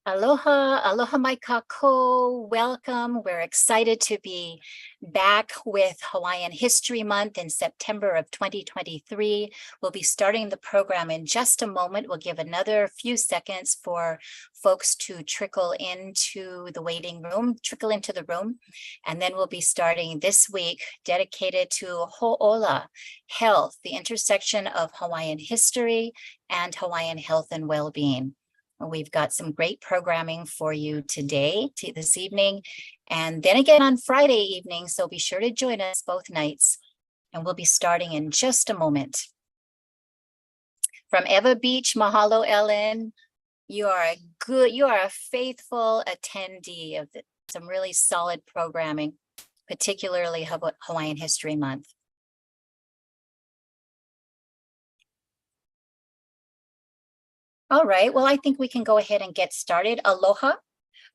Aloha, aloha mai kako. Welcome. We're excited to be back with Hawaiian History Month in September of 2023. We'll be starting the program in just a moment. We'll give another few seconds for folks to trickle into the waiting room, and then we'll be starting this week dedicated to Ho'ola, health, the intersection of Hawaiian history and Hawaiian health and well-being. We've got some great programming for you today, this evening, and then again on Friday evening. So be sure to join us both nights, and we'll be starting in just a moment. From Ewa Beach, mahalo, Ellen. You are a faithful attendee of some really solid programming, particularly Hawaiian History Month. All right, well, I think we can go ahead and get started. Aloha,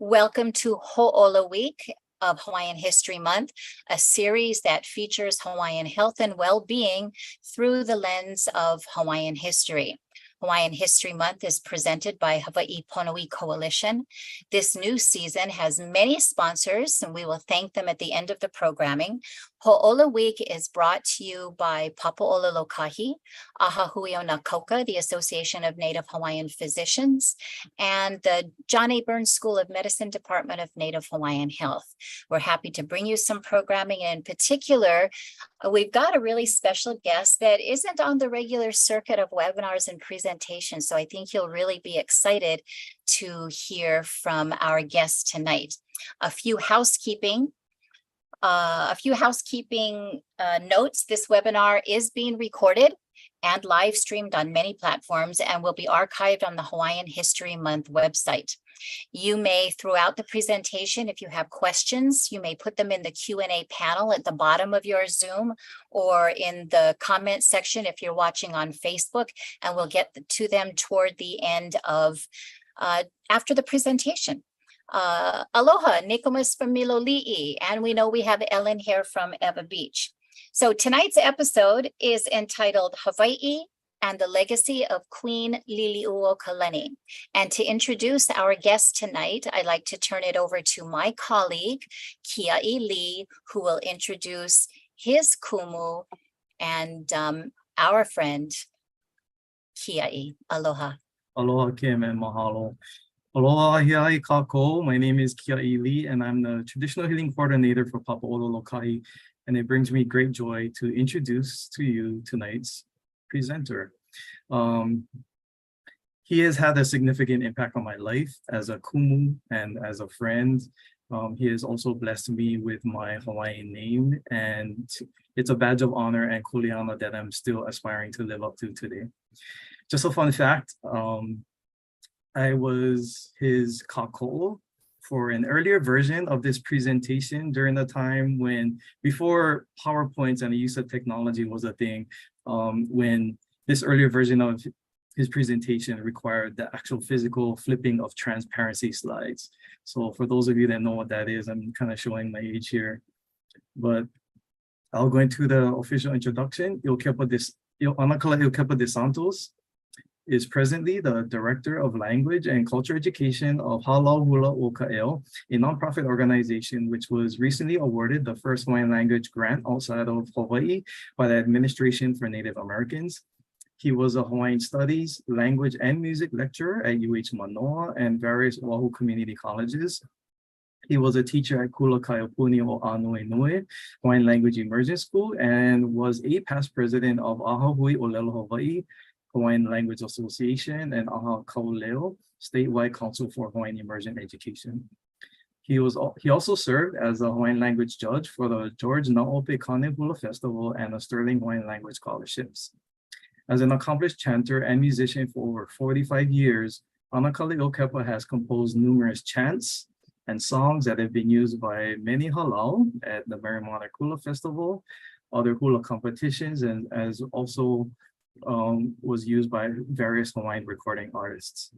welcome to Ho'ola Week of Hawaiian History Month, a series that features Hawaiian health and well-being through the lens of Hawaiian history. Hawaiian History Month is presented by Hawaii Pono'i Coalition. This new season has many sponsors, and we will thank them at the end of the programming. Ho'ola Week is brought to you by Papaola Lokahi, Ahahui o Nakoka, the Association of Native Hawaiian Physicians, and the John A. Burns School of Medicine Department of Native Hawaiian Health. We're happy to bring you some programming, and in particular, we've got a really special guest that isn't on the regular circuit of webinars and presentations, so I think you'll really be excited to hear from our guest tonight. A few housekeeping notes. This webinar is being recorded and live streamed on many platforms and will be archived on the Hawaiian History Month website. You may, throughout the presentation, if you have questions, you may put them in the Q&A panel at the bottom of your Zoom or in the comment section if you're watching on Facebook, and we'll get to them toward the end of, after the presentation. Aloha, Nicomas from Miloli'i, and we know we have Ellen here from Ewa Beach. So tonight's episode is entitled Hawaiʻi and the Legacy of Queen Liliʻuokalani. And to introduce our guest tonight, I'd like to turn it over to my colleague, Kiaʻi Lee, who will introduce his kumu and our friend, Kiaʻi. Aloha. Aloha, Kim, and mahalo. Aloha, hiai kako. My name is Kiaʻi Lee, and I'm the Traditional Healing Coordinator for Papaola Lokahi. And it brings me great joy to introduce to you tonight's presenter. He has had a significant impact on my life as a kumu and as a friend. He has also blessed me with my Hawaiian name, and it's a badge of honor and kuleana that I'm still aspiring to live up to today. Just a fun fact, I was his kako for an earlier version of this presentation during the time when, before PowerPoints and the use of technology was a thing, when this earlier version of his presentation required the actual physical flipping of transparency slides. So for those of you that know what that is, I'm kind of showing my age here, but I'll go into the official introduction. Anakala Ilkepa de Santos is presently the Director of Language and Culture Education of Halau Hula o Ka'eo, a nonprofit organization which was recently awarded the first Hawaiian language grant outside of Hawaii by the Administration for Native Americans. He was a Hawaiian Studies, Language and Music lecturer at UH Manoa and various Oahu community colleges. He was a teacher at Kula Kaiopuni o Anuenue Hawaiian Language Immersion School and was a past president of Ahahui Olelo Hawaii Hawaiian Language Association and Aha Kauleo Statewide Council for Hawaiian Immersion Education. He also served as a Hawaiian language judge for the George Naope Kane Hula Festival and the Sterling Hawaiian Language Scholarships. As an accomplished chanter and musician for over 45 years, Anakali Ilkepa has composed numerous chants and songs that have been used by many halau at the Mary Monarch Hula Festival, other hula competitions, and as also was used by various Hawaiian recording artists.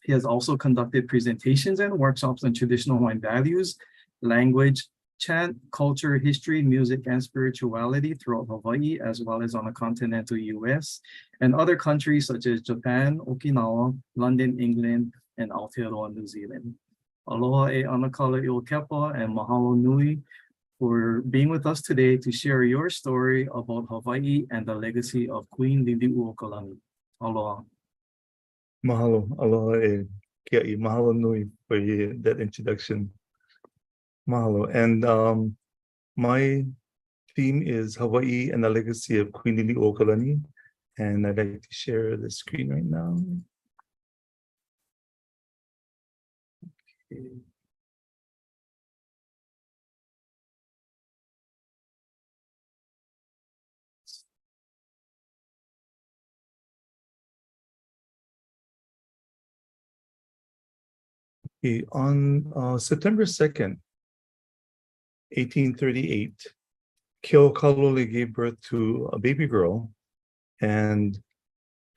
He has also conducted presentations and workshops on traditional Hawaiian values, language, chant, culture, history, music, and spirituality throughout Hawaii, as well as on the continental US and other countries such as Japan, Okinawa, London, England, in Aotearoa, New Zealand. Aloha e anakala i o kepa and mahalo nui for being with us today to share your story about Hawaii and the legacy of Queen Liliʻuokalani. Aloha. Mahalo, aloha e kiaʻi, mahalo nui for that introduction. Mahalo. And my theme is Hawaii and the legacy of Queen Liliʻuokalani. And I'd like to share the screen right now. Okay. Okay, on September 2nd, 1838, Keokalole gave birth to a baby girl, and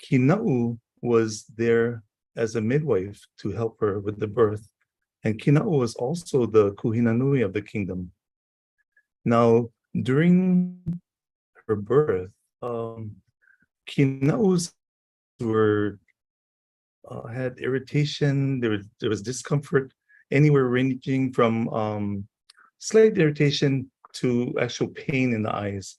Kina'u was there as a midwife to help her with the birth. And Kina'u was also the kuhinanui of the kingdom. Now, during her birth, Kina'us were had irritation. There was discomfort, anywhere ranging from slight irritation to actual pain in the eyes.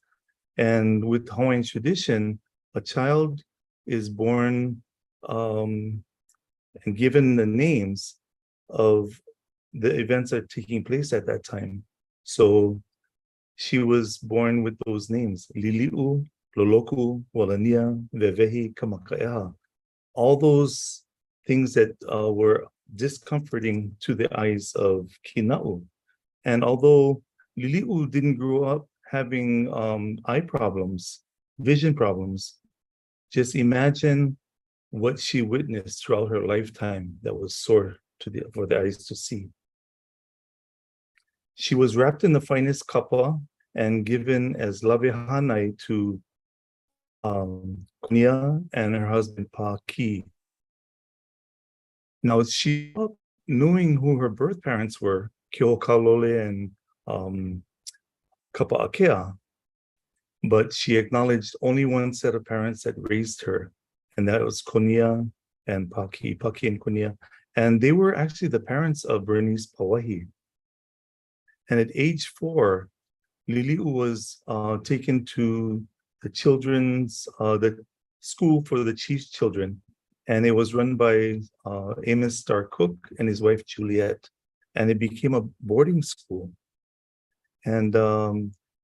And with Hawaiian tradition, a child is born and given the names of the events that are taking place at that time. So she was born with those names: Liliʻu, Loloku, Walania, Vevehi, Kamakaeha. All those things that were discomforting to the eyes of Kina'u. And although Liliʻu didn't grow up having eye problems, vision problems, just imagine what she witnessed throughout her lifetime that was sore for the eyes to see. She was wrapped in the finest kapa and given as lawehanai to Kunia and her husband Paki. Now she, knowing who her birth parents were, Keokalole and Kapa'akea, but she acknowledged only one set of parents that raised her, and that was Kunia and Paki and Kunia. And they were actually the parents of Bernice Pawahi. And at age 4, Lili'u was taken to the the school for the chief's children. And it was run by Amos Starr Cook and his wife Juliet. And it became a boarding school. And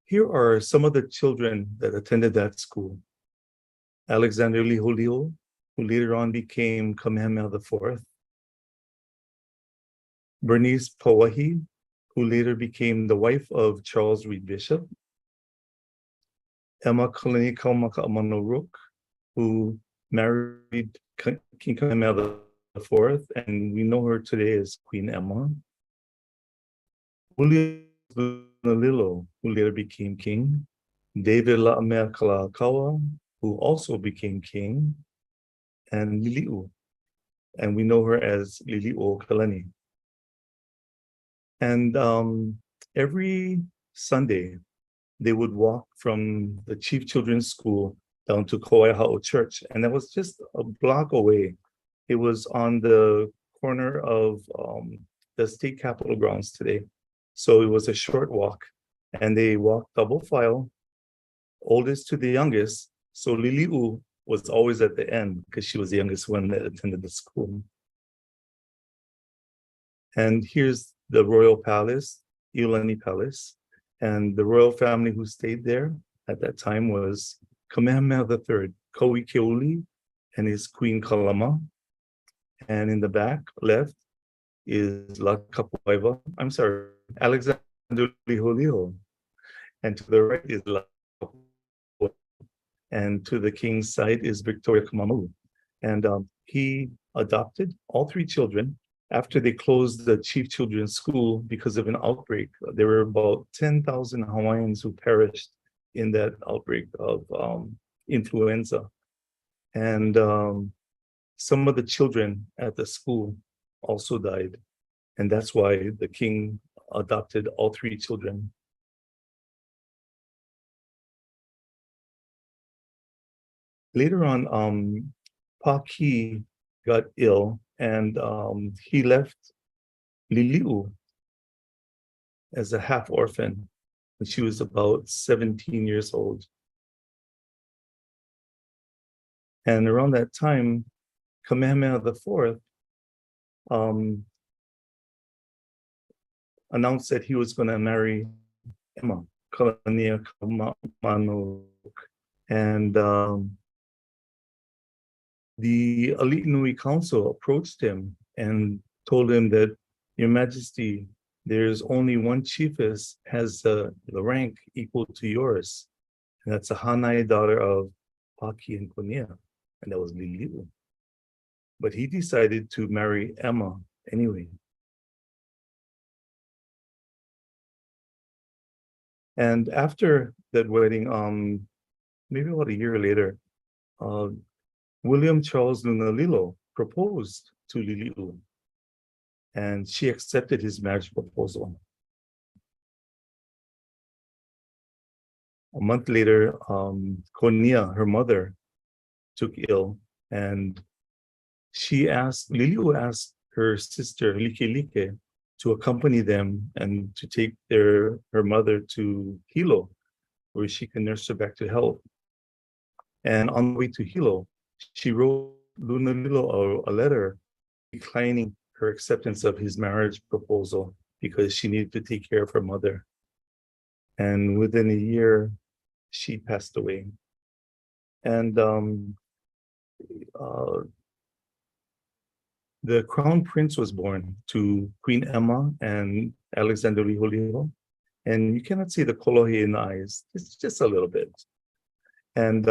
here are some of the children that attended that school. Alexander Liholiho, who later on became Kamehameha IV. Bernice Pawahi, who later became the wife of Charles Reed Bishop. Emma Kalani Kaumaka Amano Rook, who married King Kamehameha IV, and we know her today as Queen Emma. William Lilo, who later became king. David La'amea Kalakaua, who also became king. And Lili'u, and we know her as Liliʻuokalani. And every Sunday, they would walk from the Chief Children's School down to Ko'aihao Church, and that was just a block away. It was on the corner of the state capitol grounds today. So it was a short walk, and they walked double file, oldest to the youngest. So Lili'u was always at the end because she was the youngest one that attended the school. And here's the royal palace, Iolani Palace. And the royal family who stayed there at that time was Kamehameha III, Kauai Keuli, and his queen Kalama. And in the back left is Alexander Liholiho. And to the right is and to the king's side is Victoria Kamamu. And he adopted all 3 children after they closed the Chief Children's School because of an outbreak. There were about 10,000 Hawaiians who perished in that outbreak of influenza. And some of the children at the school also died. And that's why the king adopted all 3 children. Later on, Paki got ill And he left Liliʻu as a half orphan when she was about 17 years old. And around that time, Kamehameha IV announced that he was going to marry Emma, Kalania Kamano. And the Aliʻi Council approached him and told him that, Your Majesty, there's only one chiefess has the rank equal to yours. And that's a Hanai daughter of Paki and Konia, and that was Liliʻu. But he decided to marry Emma anyway. And after that wedding, maybe about a year later, William Charles Lunalilo proposed to Liliʻu, and she accepted his marriage proposal. A month later, Konia, her mother, took ill, and Liliʻu asked her sister Likelike to accompany them and to take her mother to Hilo, where she can nurse her back to health. And on the way to Hilo, she wrote Lunalilo a letter declining her acceptance of his marriage proposal because she needed to take care of her mother. And within a year, she passed away. And the crown prince was born to Queen Emma and Alexander Liholiho. And you cannot see the kolohe in the eyes, it's just a little bit. And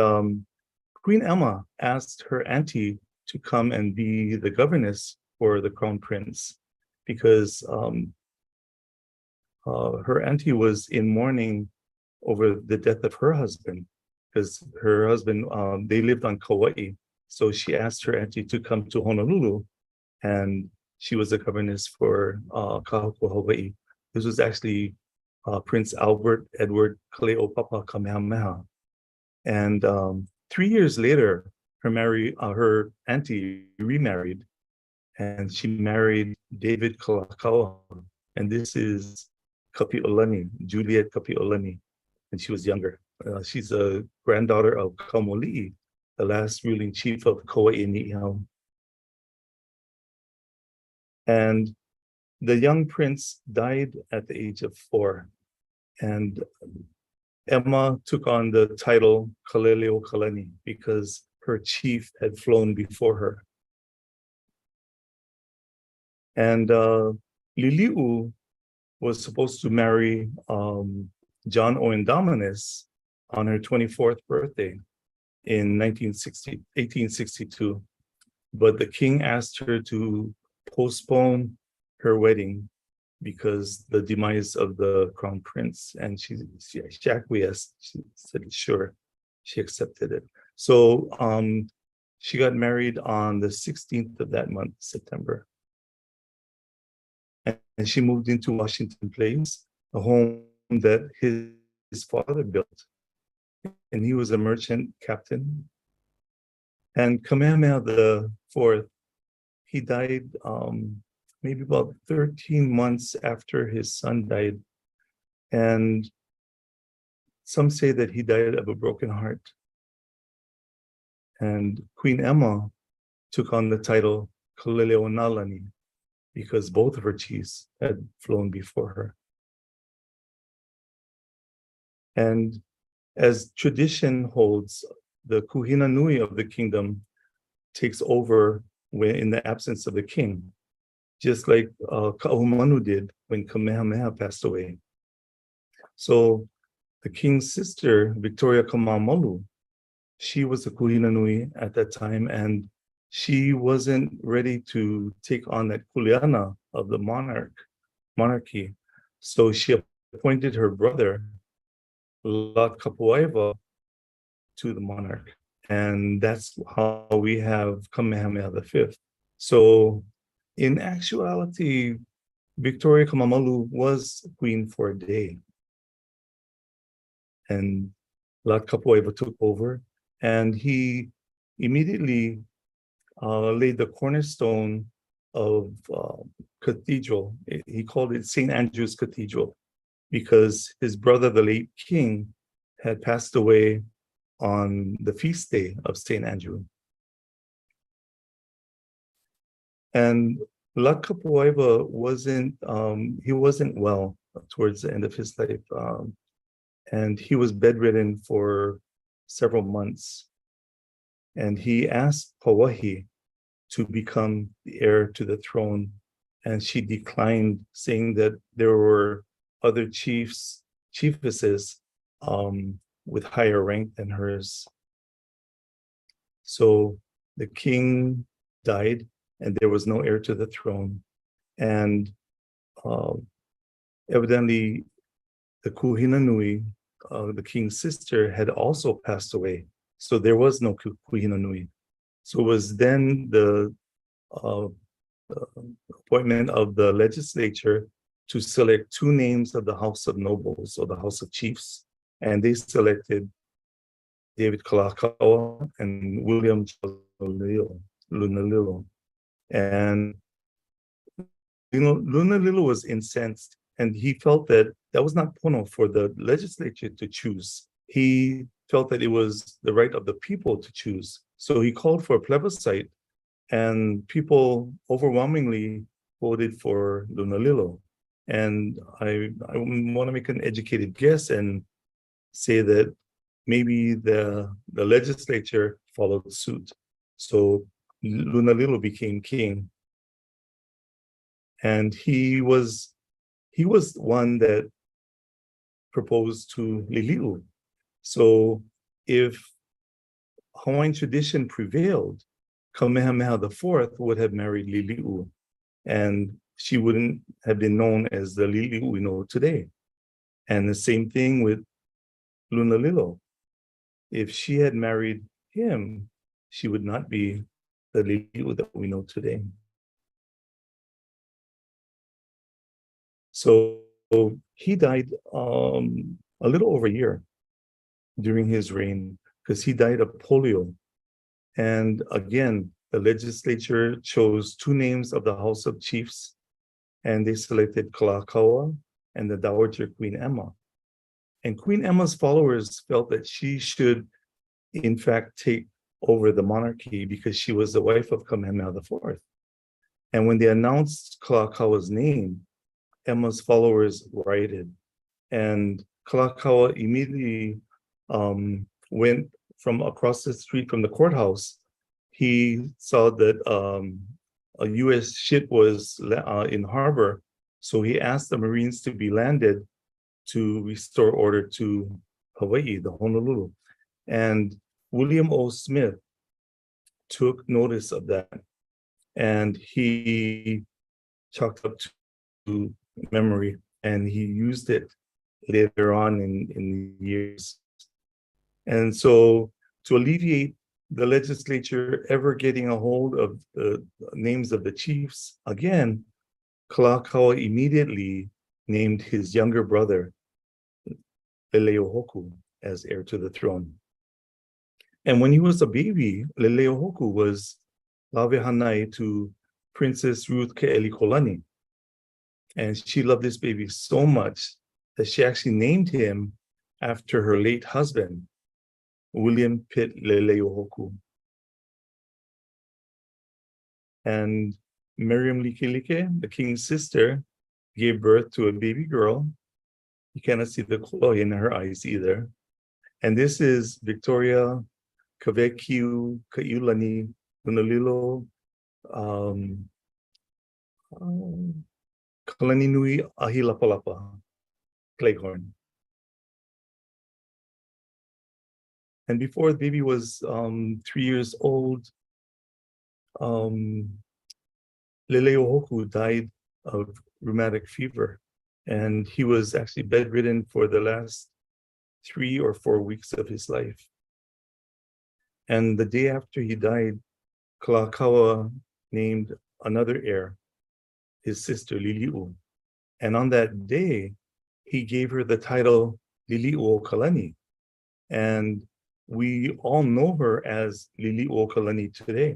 Queen Emma asked her auntie to come and be the governess for the crown prince because her auntie was in mourning over the death of her husband, because her husband, they lived on Kauai. So she asked her auntie to come to Honolulu, and she was the governess for Kahoku, Hawaii. This was actually Prince Albert Edward Kaleopapa Kamehameha. And 3 years later, her auntie remarried, and she married David Kalakaua. And this is Kapi'olani, Juliet Kapi'olani, and she was younger. She's a granddaughter of Kaumoli'i, the last ruling chief of Kauai Ni'ihau. And the young prince died at the age of 4. And Emma took on the title Liliʻuokalani because her chief had flown before her. And Liliʻu was supposed to marry John Owen Dominus on her 24th birthday in 1862. But the king asked her to postpone her wedding because the demise of the crown prince, and she acquiesced. She said sure, she accepted it. So she got married on the 16th of that month, September, and she moved into Washington Place, a home that his father built, and he was a merchant captain. And Kamehameha IV, he died maybe about 13 months after his son died. And some say that he died of a broken heart. And Queen Emma took on the title Kaleleonalani because both of her chiefs had flown before her. And as tradition holds, the Kuhina Nui of the kingdom takes over when in the absence of the king, just like Ka'ahumanu did when Kamehameha passed away. So the king's sister, Victoria Kamamalu, she was the Kuhina Nui at that time, and she wasn't ready to take on that kuleana of the monarchy. So she appointed her brother, Lot Kapuaiwa, to the monarch. And that's how we have Kamehameha V. So in actuality, Victoria Kamamalu was queen for a day. And Lot Kapuaiwa took over, and he immediately laid the cornerstone of cathedral. He called it St. Andrew's Cathedral because his brother, the late king, had passed away on the feast day of St. Andrew. And Lakapuaiwa wasn't well towards the end of his life. And he was bedridden for several months. And he asked Pauahi to become the heir to the throne. And she declined, saying that there were other chiefesses with higher rank than hers. So the king died, and there was no heir to the throne. And evidently, the Kuhinanui, the king's sister, had also passed away. So there was no Kuhinanui. So it was then the appointment of the legislature to select two names of the House of Nobles or the House of Chiefs. And they selected David Kalakaua and William Lunalilo. And Lunalilo was incensed, and he felt that that was not pono for the legislature to choose. He felt that it was the right of the people to choose. So he called for a plebiscite, and people overwhelmingly voted for Lunalilo. And I want to make an educated guess and say that maybe the legislature followed suit. So Lunalilo became king. And he was one that proposed to Liliʻu. So if Hawaiian tradition prevailed, Kamehameha IV would have married Liliʻu, and she wouldn't have been known as the Liliʻu we know today. And the same thing with Lunalilo. If she had married him, she would not be the Liliʻu that we know today. So he died a little over a year during his reign because he died of polio. And again, the legislature chose two names of the House of Chiefs, and they selected Kalakaua and the Dowager Queen Emma. And Queen Emma's followers felt that she should, in fact, take over the monarchy because she was the wife of Kamehameha IV. And when they announced Kalakaua's name, Emma's followers rioted, and Kalakaua immediately went from across the street from the courthouse. He saw that a U.S. ship was in harbor, so he asked the Marines to be landed to restore order to Hawaiʻi, the Honolulu. And William O. Smith took notice of that, and he chalked up to memory, and he used it later on in the years. And so to alleviate the legislature ever getting a hold of the names of the chiefs again, Kalakaua immediately named his younger brother, Liliʻuokalani, as heir to the throne. And when he was a baby, Liliʻuokalani was lawe hanai to Princess Ruth Keʻeliʻuokalani. And she loved this baby so much that she actually named him after her late husband, William Pitt Liliʻuokalani. And Miriam Likelike, the king's sister, gave birth to a baby girl. You cannot see the kolohe in her eyes either. And this is Victoria Kavekiu Kaiulani Lunalilo Kalani Nui Ahilapalapa Cleghorn. And before the baby was 3 years old, Liliʻuokalani died of rheumatic fever, and he was actually bedridden for the last 3 or 4 weeks of his life. And the day after he died, Kalakaua named another heir, his sister Liliʻu. And on that day, he gave her the title Liliʻuokalani. And we all know her as Liliʻuokalani today.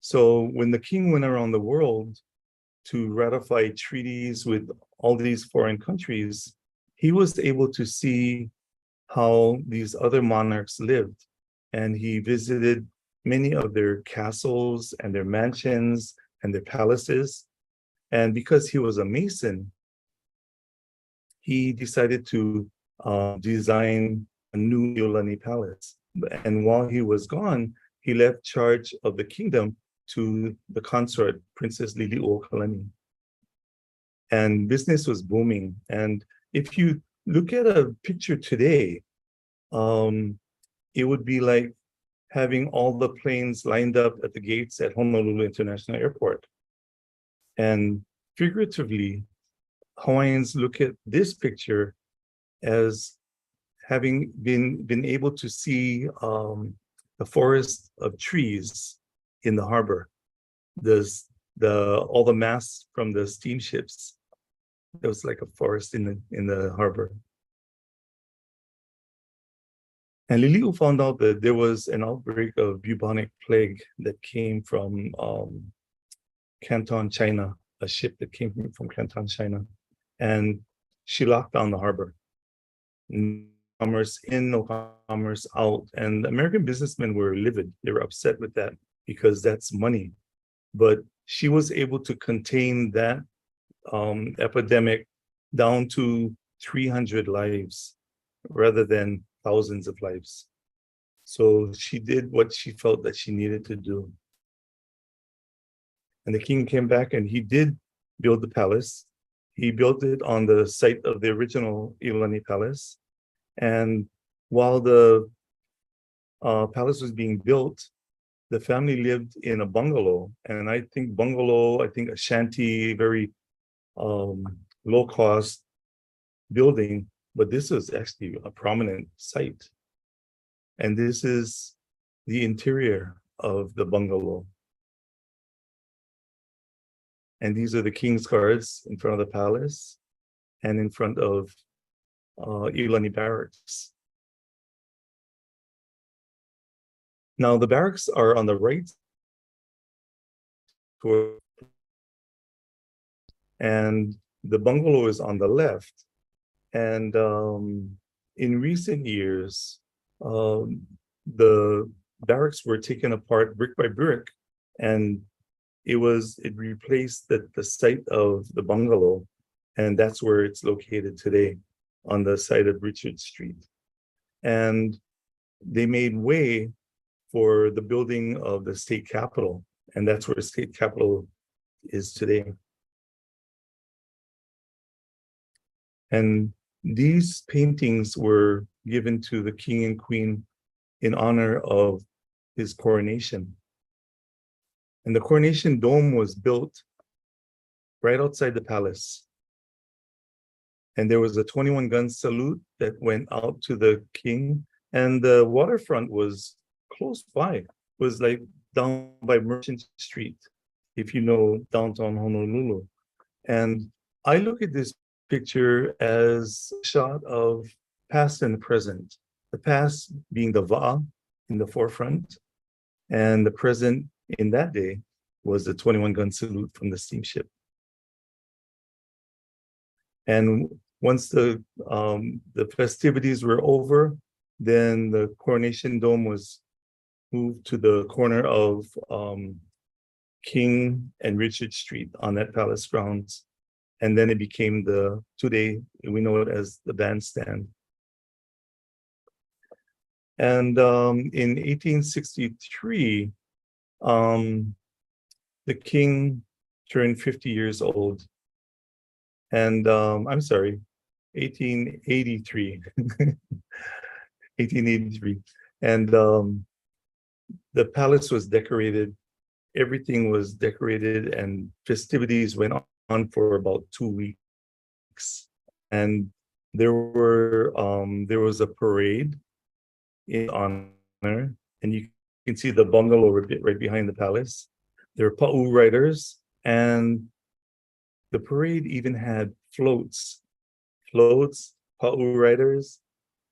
So when the king went around the world to ratify treaties with all these foreign countries, he was able to see how these other monarchs lived. And he visited many of their castles and their mansions and their palaces. And because he was a Mason, he decided to design a new Iolani palace. And while he was gone, he left charge of the kingdom to the consort, Princess Liliʻuokalani. And business was booming. And if you look at a picture today, it would be like having all the planes lined up at the gates at Honolulu International Airport. And figuratively, Hawaiians look at this picture as having been able to see the forest of trees in the harbor, all the masts from the steamships. It was like a forest in the harbor. And Liliʻu found out that there was an outbreak of bubonic plague that came from Canton, China, a ship that came from Canton, China. And she locked down the harbor. No commerce in, no commerce out. And American businessmen were livid. They were upset with that because that's money. But she was able to contain that epidemic down to 300 lives rather than thousands of lives. So she did what she felt that she needed to do. And the king came back and he did build the palace. He built it on the site of the original Iolani Palace. And while the palace was being built, the family lived in a bungalow. And I think a shanty, very low-cost building, but this was actually a prominent site. And this is the interior of the bungalow. And these are the king's guards in front of the palace and in front of Iolani Barracks. Now the barracks are on the right, and the bungalow is on the left. And in recent years, the barracks were taken apart brick by brick, and it replaced the site of the bungalow, and that's where it's located today, on the site of Richard Street. And they made way for the building of the state capitol, and that's where the state capitol is today. And these paintings were given to the king and queen in honor of his coronation. And the coronation dome was built right outside the palace. And there was a 21-gun salute that went out to the king. And the waterfront was close by. It was like down by Merchant Street, if you know downtown Honolulu. And I look at this picture as a shot of past and present. The past being the Va'a in the forefront, and the present in that day was the 21-gun salute from the steamship. And once the festivities were over, then the coronation dome was moved to the corner of King and Richard Street on that palace grounds. And then it became today we know it as the bandstand. And in 1863, the king turned 50 years old. And I'm sorry, 1883. 1883. And the palace was decorated. Everything was decorated, and festivities went on for about 2 weeks. And there was a parade in honor, and you can see the bungalow right behind the palace. There were pa'u riders, and the parade even had floats, pa'u riders.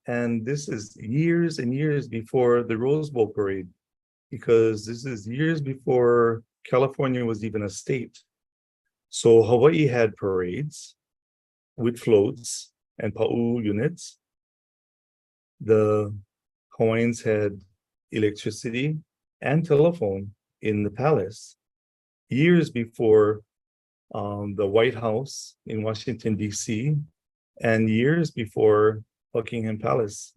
And this is years and years before the Rose Bowl parade. because this is years before California was even a state. So Hawaii had parades with floats and pa'u units. The Hawaiians had electricity and telephone in the palace years before the White House in Washington, D.C., and years before Buckingham Palace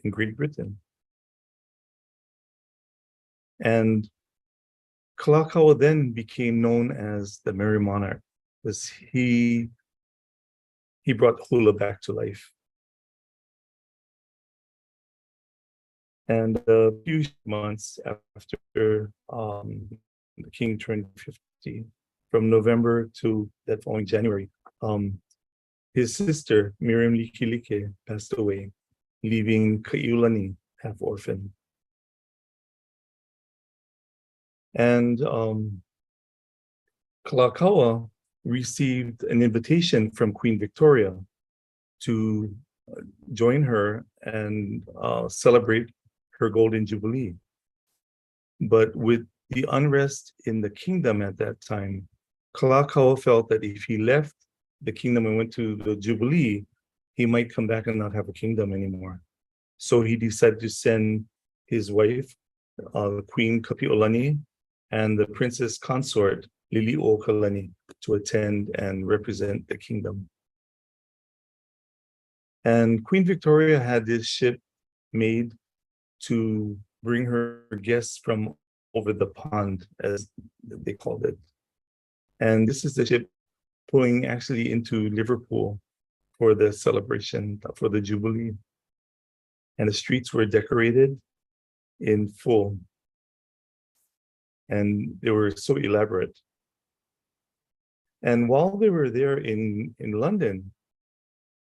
in Great Britain. And Kalakaua then became known as the Merry Monarch because he brought hula back to life. And a few months after the king turned 50, from November to that following January, his sister, Miriam Liki'ilike, passed away, leaving Kaiulani half orphan. And Kalakaua received an invitation from Queen Victoria to join her and celebrate her Golden Jubilee. But with the unrest in the kingdom at that time, Kalakaua felt that if he left the kingdom and went to the Jubilee, he might come back and not have a kingdom anymore. So he decided to send his wife, Queen Kapi'olani, and the princess consort, Liliʻuokalani, to attend and represent the kingdom. And Queen Victoria had this ship made to bring her guests from over the pond, as they called it. And this is the ship pulling actually into Liverpool for the celebration for the Jubilee. And the streets were decorated in full. And they were so elaborate. And while they were there in London,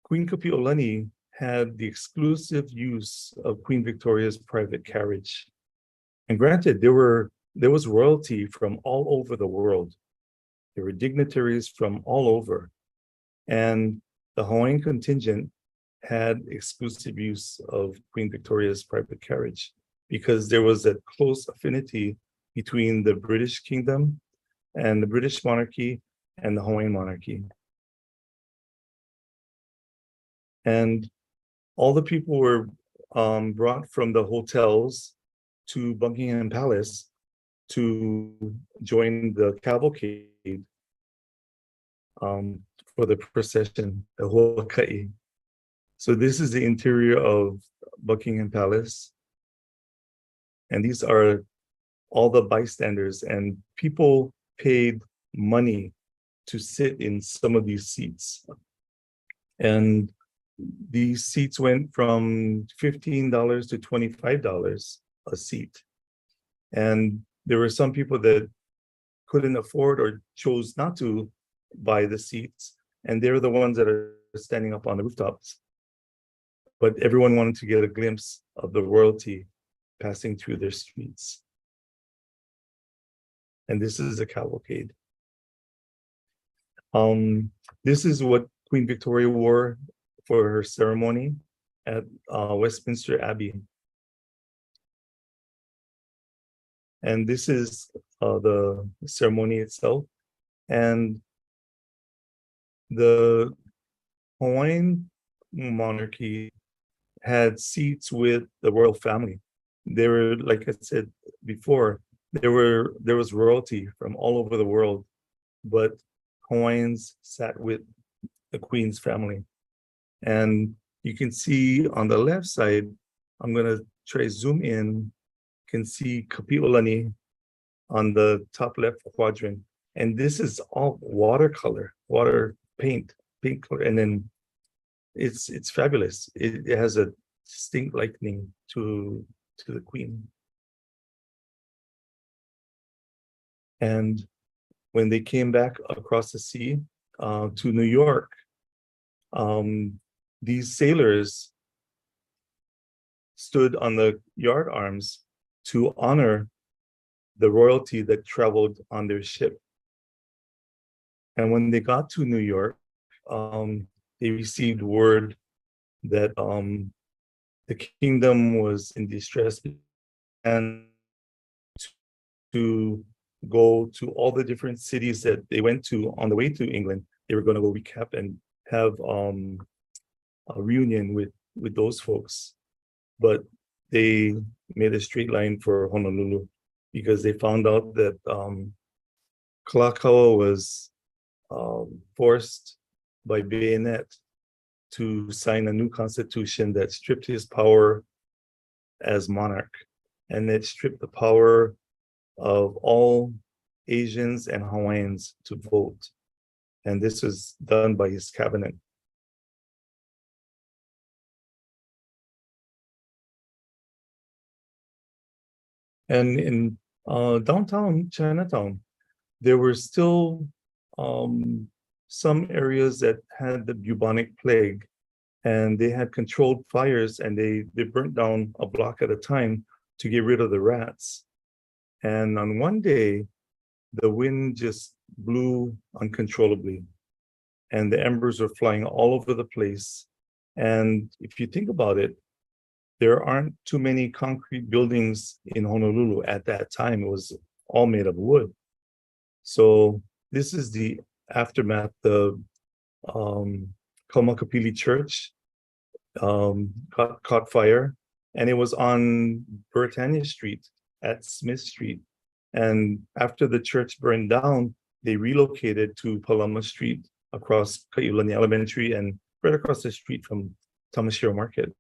Queen Kapi'olani had the exclusive use of Queen Victoria's private carriage. And granted, there was royalty from all over the world. There were dignitaries from all over. And the Hawaiian contingent had exclusive use of Queen Victoria's private carriage because there was a close affinity between the British kingdom and the British monarchy and the Hawaiian monarchy. And all the people were brought from the hotels to Buckingham Palace to join the cavalcade for the procession, the Huaka'i. So this is the interior of Buckingham Palace. And these are all the bystanders, and people paid money to sit in some of these seats. And these seats went from $15 to $25 a seat. And there were some people that couldn't afford or chose not to buy the seats, and they're the ones that are standing up on the rooftops. But everyone wanted to get a glimpse of the royalty passing through their streets. And this is a cavalcade. This is what Queen Victoria wore for her ceremony at Westminster Abbey. And this is the ceremony itself. And the Hawaiian monarchy had seats with the royal family. They were, like I said before, there was royalty from all over the world, but Hawaiians sat with the Queen's family. And you can see on the left side, I'm gonna try zoom in, you can see Kapi'olani on the top left quadrant. And this is all watercolor, water paint color, and then it's fabulous. It has a distinct likeness to the Queen. And when they came back across the sea to New York, these sailors stood on the yard arms to honor the royalty that traveled on their ship. And when they got to New York, they received word that the kingdom was in distress, and to go to all the different cities that they went to on the way to England. They were going to go recap and have a reunion with those folks. But they made a straight line for Honolulu because they found out that Kalakaua was forced by bayonet to sign a new constitution that stripped his power as monarch, and it stripped the power of all Asians and Hawaiians to vote. And this was done by his cabinet. And in downtown Chinatown, there were still some areas that had the bubonic plague, and they had controlled fires, and they burnt down a block at a time to get rid of the rats. And on one day, the wind just blew uncontrollably, and the embers were flying all over the place. And if you think about it, there aren't too many concrete buildings in Honolulu at that time. It was all made of wood. So this is the aftermath. The Kaumakapili Church caught fire, and it was on Britannia Street at Smith Street. And after the church burned down, they relocated to Palama Street across Kaiulani Elementary and right across the street from Tamashiro Market.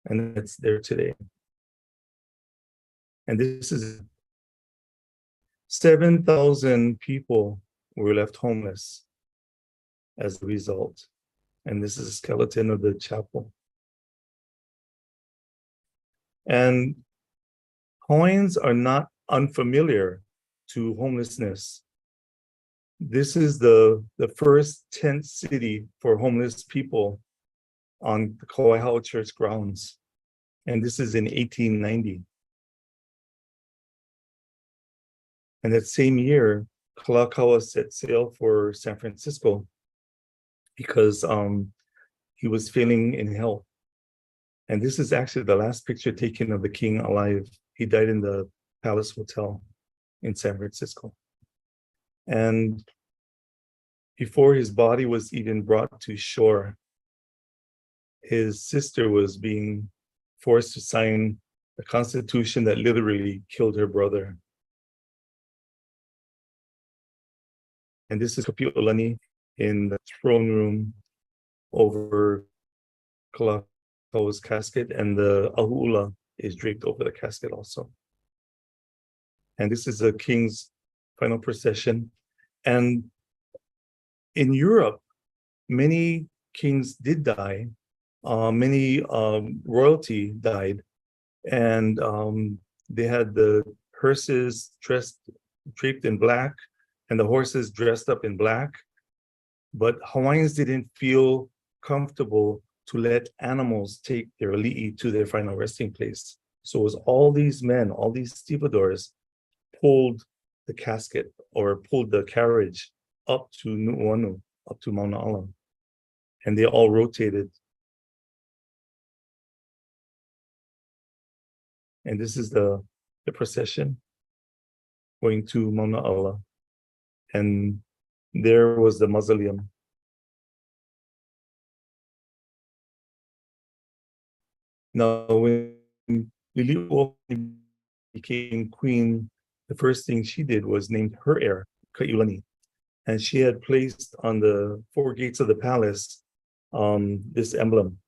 And it's there today. And this is 7,000 people were left homeless as a result. And this is a skeleton of the chapel. And Hawaiians are not unfamiliar to homelessness. This is the first tent city for homeless people on the Kauai Church grounds. And this is in 1890. And that same year, Kalakaua set sail for San Francisco because he was failing in health. And this is actually the last picture taken of the king alive. He died in the Palace Hotel in San Francisco. And before his body was even brought to shore, his sister was being forced to sign a constitution that literally killed her brother. And this is Kapi'olani in the throne room over Kalakaua's casket, and the ahu'ula is draped over the casket also. And this is the king's final procession. And in Europe, many kings did die. Many royalty died, and they had the hearses draped in black, and the horses dressed up in black. But Hawaiians didn't feel comfortable to let animals take their ali'i to their final resting place. So it was all these men, all these stevedores pulled the casket or pulled the carriage up to Nu'uanu, up to Mauna Ala. And they all rotated. And this is the procession going to Mauna Ala. And there was the mausoleum. Now, when Liliʻuokalani became queen, the first thing she did was named her heir Kaiulani. And she had placed on the four gates of the palace this emblem.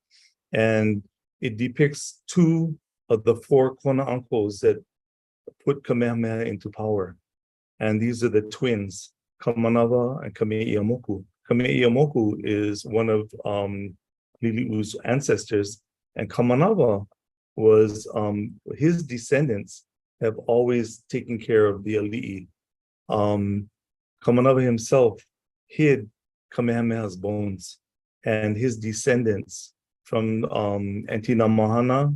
And it depicts two of the four Kona uncles that put Kamehameha into power. And these are the twins, Kamanawa and Kameiamoku. Kameiamoku is one of Lili'u's ancestors, and Kamanawa was his descendants have always taken care of the ali'i. Kamanawa himself hid Kamehameha's bones, and his descendants from Antina Mahana,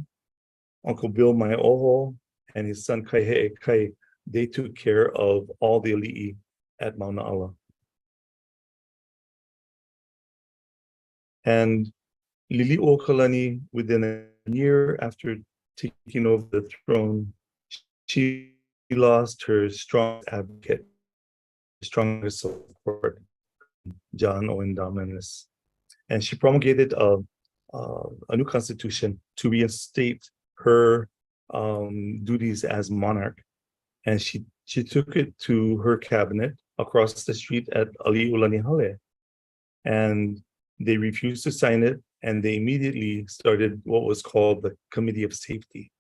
Uncle Bill Maioho, and his son Kaihe'ekai, they took care of all the ali'i at Mauna Ala. And Liliʻuokalani, within a year after taking over the throne, she lost her strongest advocate, strongest support, John Owen Dominus. And she promulgated a new constitution to reinstate her duties as monarch. And she took it to her cabinet across the street at Liliʻuokalani. And they refused to sign it, and they immediately started what was called the Committee of Safety.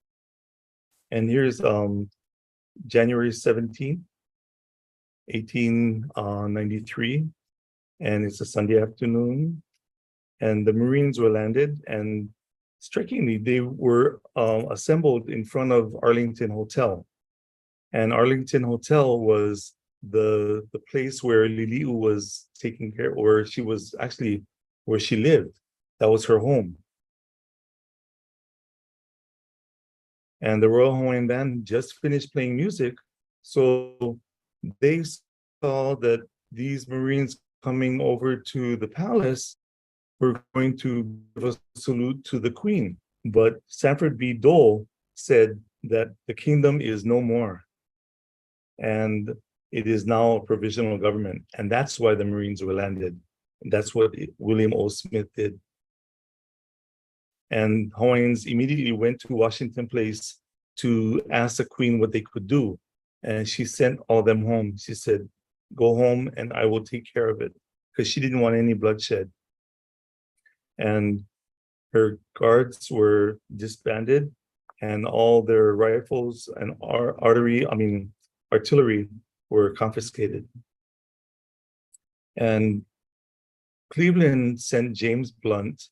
And here's January 17th, 1893, and it's a Sunday afternoon, and the Marines were landed, and strikingly, they were assembled in front of Arlington Hotel. And Arlington Hotel was the place where Liliʻu was taking care, or she was actually where she lived. That was her home. And the Royal Hawaiian Band just finished playing music. So they saw that these Marines coming over to the palace were going to give a salute to the Queen. But Sanford B. Dole said that the kingdom is no more. And it is now a provisional government. And that's why the Marines were landed. That's what William O. Smith did. And Hawaiians immediately went to Washington Place to ask the Queen what they could do. And she sent all them home. She said, go home and I will take care of it, because she didn't want any bloodshed. And her guards were disbanded, and all their rifles and artillery were confiscated. And Cleveland sent James Blunt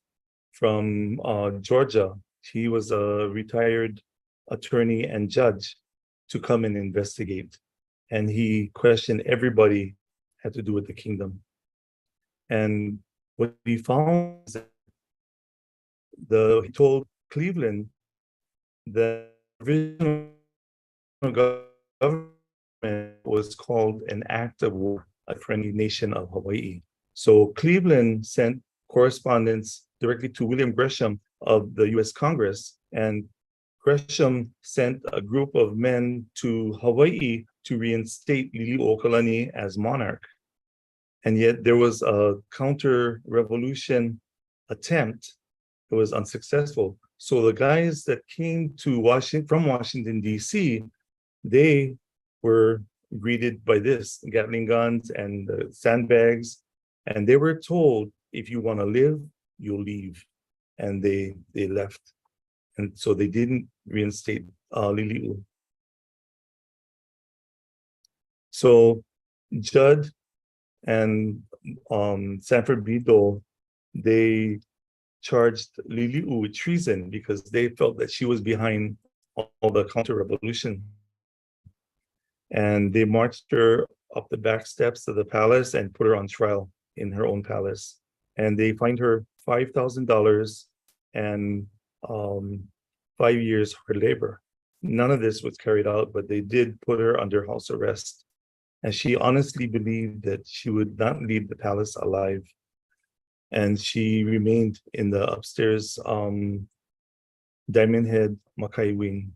from Georgia. He was a retired attorney and judge to come and investigate. And he questioned everybody had to do with the kingdom. And what he found is that he told Cleveland that the provisional government was called an act of war, a friendly nation of Hawaii. So Cleveland sent correspondence directly to William Gresham of the US Congress, and Gresham sent a group of men to Hawaii to reinstate Liliʻuokalani as monarch. And yet there was a counter-revolution attempt. It was unsuccessful. So the guys that came to from Washington, D.C., they were greeted by this, Gatling guns and sandbags. And they were told, if you want to live, you'll leave. And they left. And so they didn't reinstate Liliʻu. So Judd and Sanford B. Dole, they charged Liliʻu with treason because they felt that she was behind all the counter-revolution. And they marched her up the back steps of the palace and put her on trial in her own palace. And they fined her $5,000 and 5 years for labor. None of this was carried out, but they did put her under house arrest. And she honestly believed that she would not leave the palace alive. And she remained in the upstairs Diamond Head Makai wing.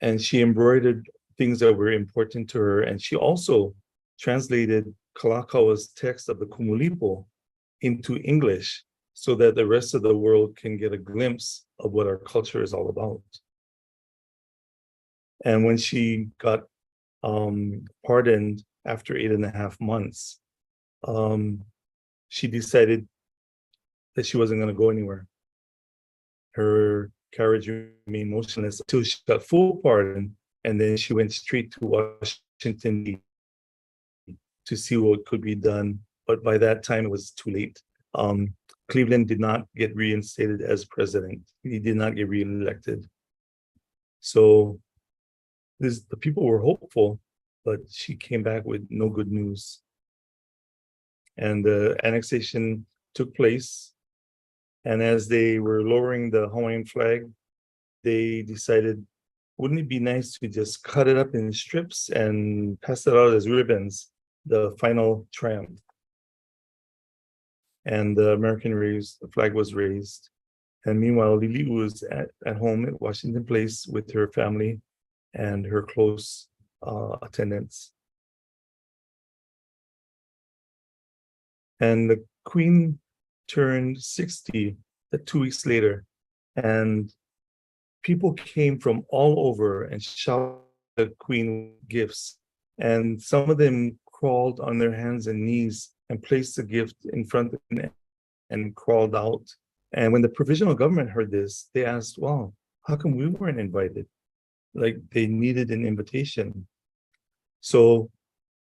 And she embroidered things that were important to her. And she also translated Kalakaua's text of the Kumulipo into English so that the rest of the world can get a glimpse of what our culture is all about. And when she got pardoned after 8.5 months, she decided that she wasn't going to go anywhere. Her carriage remained motionless until she got full pardon, and then she went straight to Washington to see what could be done. But by that time, it was too late. Cleveland did not get reinstated as president. He did not get reelected. So the people were hopeful, but she came back with no good news. And the annexation took place. And as they were lowering the Hawaiian flag, they decided, wouldn't it be nice to just cut it up in strips and pass it out as ribbons, the final triumph. And the flag was raised. And meanwhile, Liliʻu was at home at Washington Place with her family and her close attendants. And the queen turned 60 2 weeks later, and people came from all over and showered the queen gifts. And some of them crawled on their hands and knees and placed the gift in front of them and crawled out. And when the provisional government heard this, they asked, wow, how come we weren't invited? Like they needed an invitation. So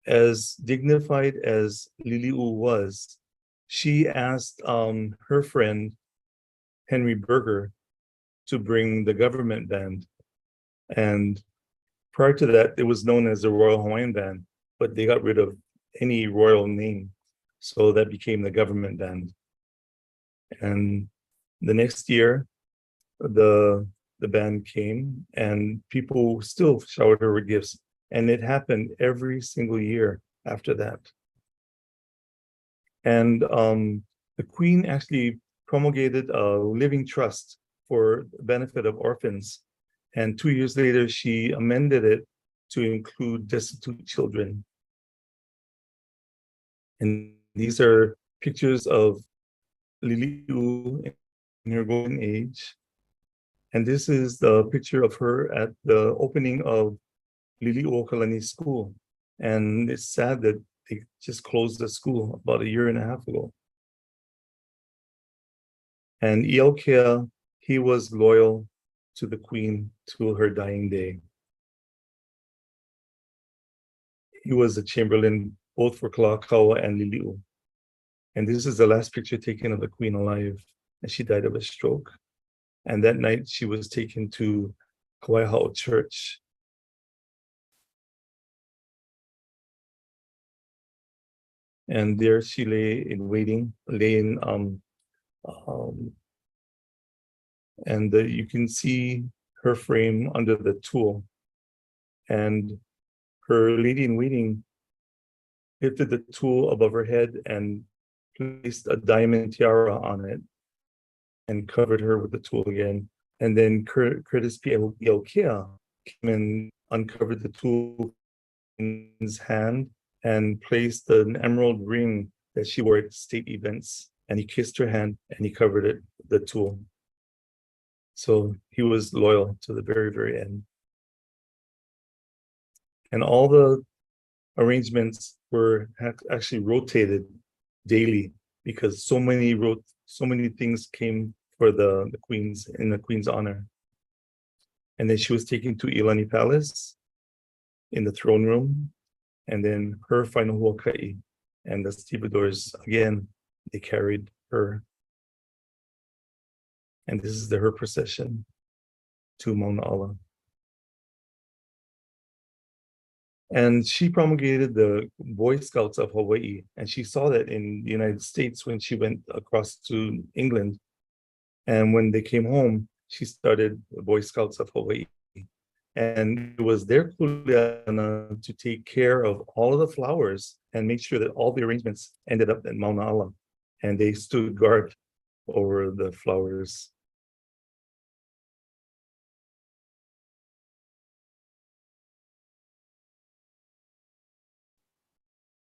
as dignified as Liliʻu was, she asked her friend, Henry Berger, to bring the government band. And prior to that, it was known as the Royal Hawaiian Band, but they got rid of any royal name. So that became the government band. And the next year, the band came and people still showered her with gifts. And it happened every single year after that. And the Queen actually promulgated a living trust for the benefit of orphans. And 2 years later, she amended it to include destitute children. And these are pictures of Liliʻu in her golden age. And this is the picture of her at the opening of Liliʻuokalani school. And it's sad that they just closed the school about 1.5 years ago. And Iaukia, he was loyal to the Queen till her dying day. He was a chamberlain both for Kalakaua and Liliʻu. And this is the last picture taken of the Queen alive, and she died of a stroke. And that night she was taken to Kawaiʻi Church. And there she lay in waiting, and you can see her frame under the tool. And her lady in waiting lifted the tool above her head and placed a diamond tiara on it and covered her with the tool again. And then Curtis P. Iaukia came and uncovered the tool in his hand and placed an emerald ring that she wore at state events. And he kissed her hand and he covered it with the tool. So he was loyal to the very, very end. And all the arrangements were actually rotated daily because so many things came for the Queen's in the Queen's honor. And then she was taken to Iolani Palace in the throne room, and then her final huaka'i, and the stevedores again, they carried her. And this is her procession to Mauna Ala. And she promulgated the Boy Scouts of Hawaii, and she saw that in the United States when she went across to England. And when they came home, she started the Boy Scouts of Hawaii. And it was their kuleana to take care of all of the flowers and make sure that all the arrangements ended up in Mauna Ala. And they stood guard over the flowers.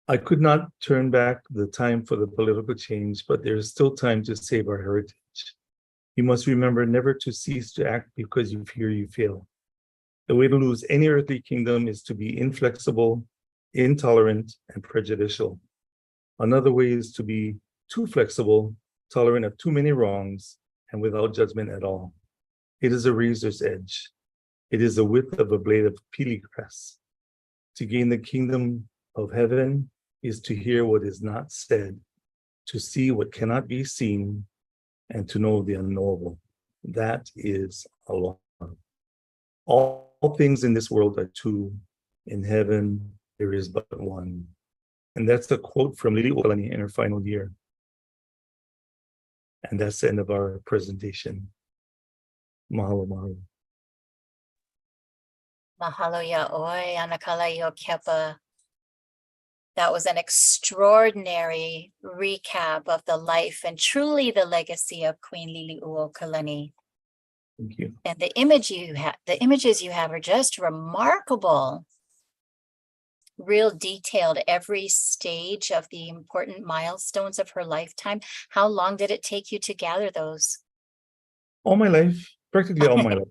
I could not turn back the time for the political change, but there is still time to save our heritage. You must remember never to cease to act because you fear you fail. The way to lose any earthly kingdom is to be inflexible, intolerant, and prejudicial. Another way is to be too flexible, tolerant of too many wrongs, and without judgment at all. It is a razor's edge. It is the width of a blade of pili grass. To gain the kingdom of heaven is to hear what is not said, to see what cannot be seen, and to know the unknowable. That is Allah. All things in this world are two. In heaven, there is but one. And that's the quote from Liliʻuokalani in her final year. And that's the end of our presentation. Mahalo, mahalo. Mahalo ya oi, anakala yo kepa. That was an extraordinary recap of the life and truly the legacy of Queen Liliʻuokalani. Thank you. And the images you have are just remarkable. Real detailed, every stage of the important milestones of her lifetime. How long did it take you to gather those? All my life, practically all my life.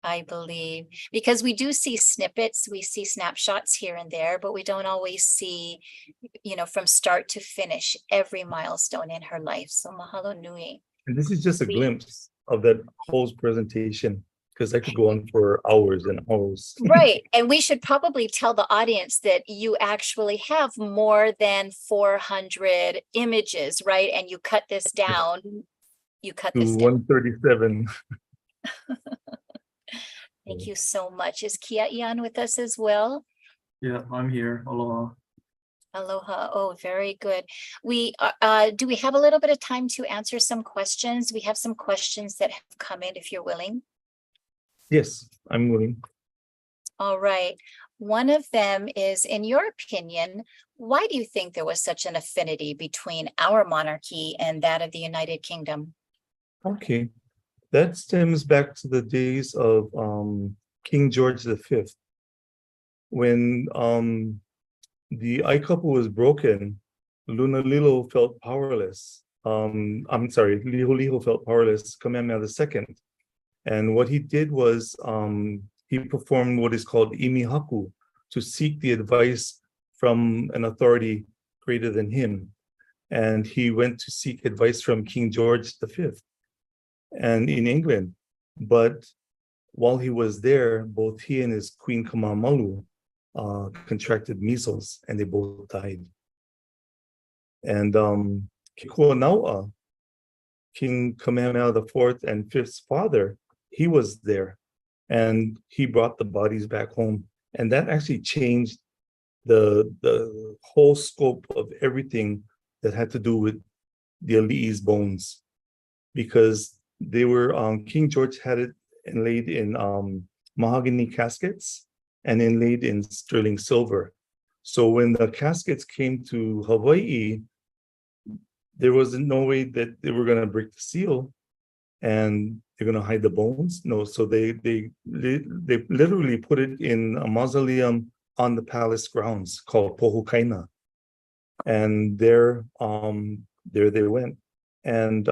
I believe, because we do see snippets, we see snapshots here and there, but we don't always see, from start to finish, every milestone in her life. So mahalo nui. And this is just a glimpse of that whole presentation, because I could go on for hours and hours. Right. And we should probably tell the audience that you actually have more than 400 images, right? And you cut this down. You cut this down. 137. Thank you so much. Is Kia'ian with us as well? Yeah, I'm here. Aloha. Aloha. Oh, very good. Do we have a little bit of time to answer some questions? We have some questions that have come in, if you're willing. Yes, I'm willing. All right. One of them is, in your opinion, why do you think there was such an affinity between our monarchy and that of the United Kingdom? Okay. That stems back to the days of King George V. When the I couple was broken, Lunalilo felt powerless. Liho felt powerless, Kamehameha II. And what he did was he performed what is called imihaku, to seek the advice from an authority greater than him. And he went to seek advice from King George V and in England. But while he was there, both he and his Queen Kamamalu contracted measles, and they both died. And Kekuanaoa, King Kamehameha IV and V's father, he was there, and he brought the bodies back home. And that actually changed the whole scope of everything that had to do with the Ali'i's bones, because they were King George had it inlaid in mahogany caskets and inlaid in sterling silver. So when the caskets came to Hawaiʻi, there was no way that they were going to break the seal and they're going to hide the bones. No, so they literally put it in a mausoleum on the palace grounds called Pohukaina, and there they went. And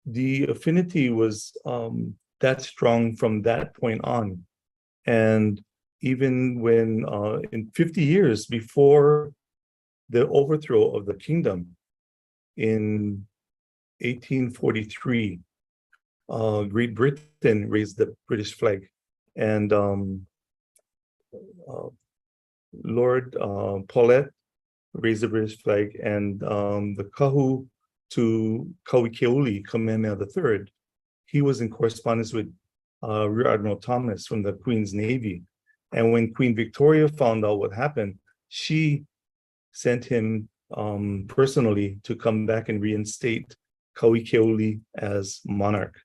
the affinity was that strong from that point on. And even when in 50 years before the overthrow of the kingdom in 1843, Great Britain raised the British flag, and Lord Paulette raised the British flag, and the kahu to Kauikeuli, Kamehameha III, he was in correspondence with Rear Admiral Thomas from the Queen's Navy. And when Queen Victoria found out what happened, she sent him personally to come back and reinstate Kauikeuli as monarch.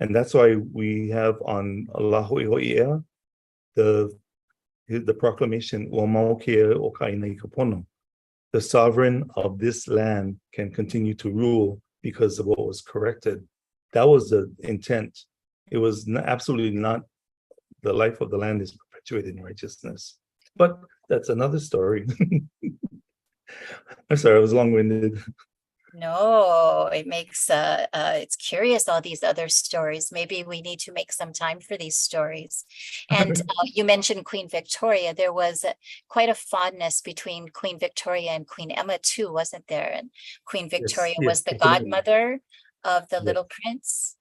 And that's why we have on Lahoʻihoʻiʻea the proclamation, Ua Maokea o Kainai Kapono. The sovereign of this land can continue to rule because of what was corrected. That was the intent. It was absolutely not the life of the land is perpetuated in righteousness. But that's another story. I'm sorry, I was long-winded. No, it makes it's curious, all these other stories. Maybe we need to make some time for these stories. And you mentioned Queen Victoria. There was quite a fondness between Queen Victoria and Queen Emma too, wasn't there? And Queen Victoria was the godmother of the little prince.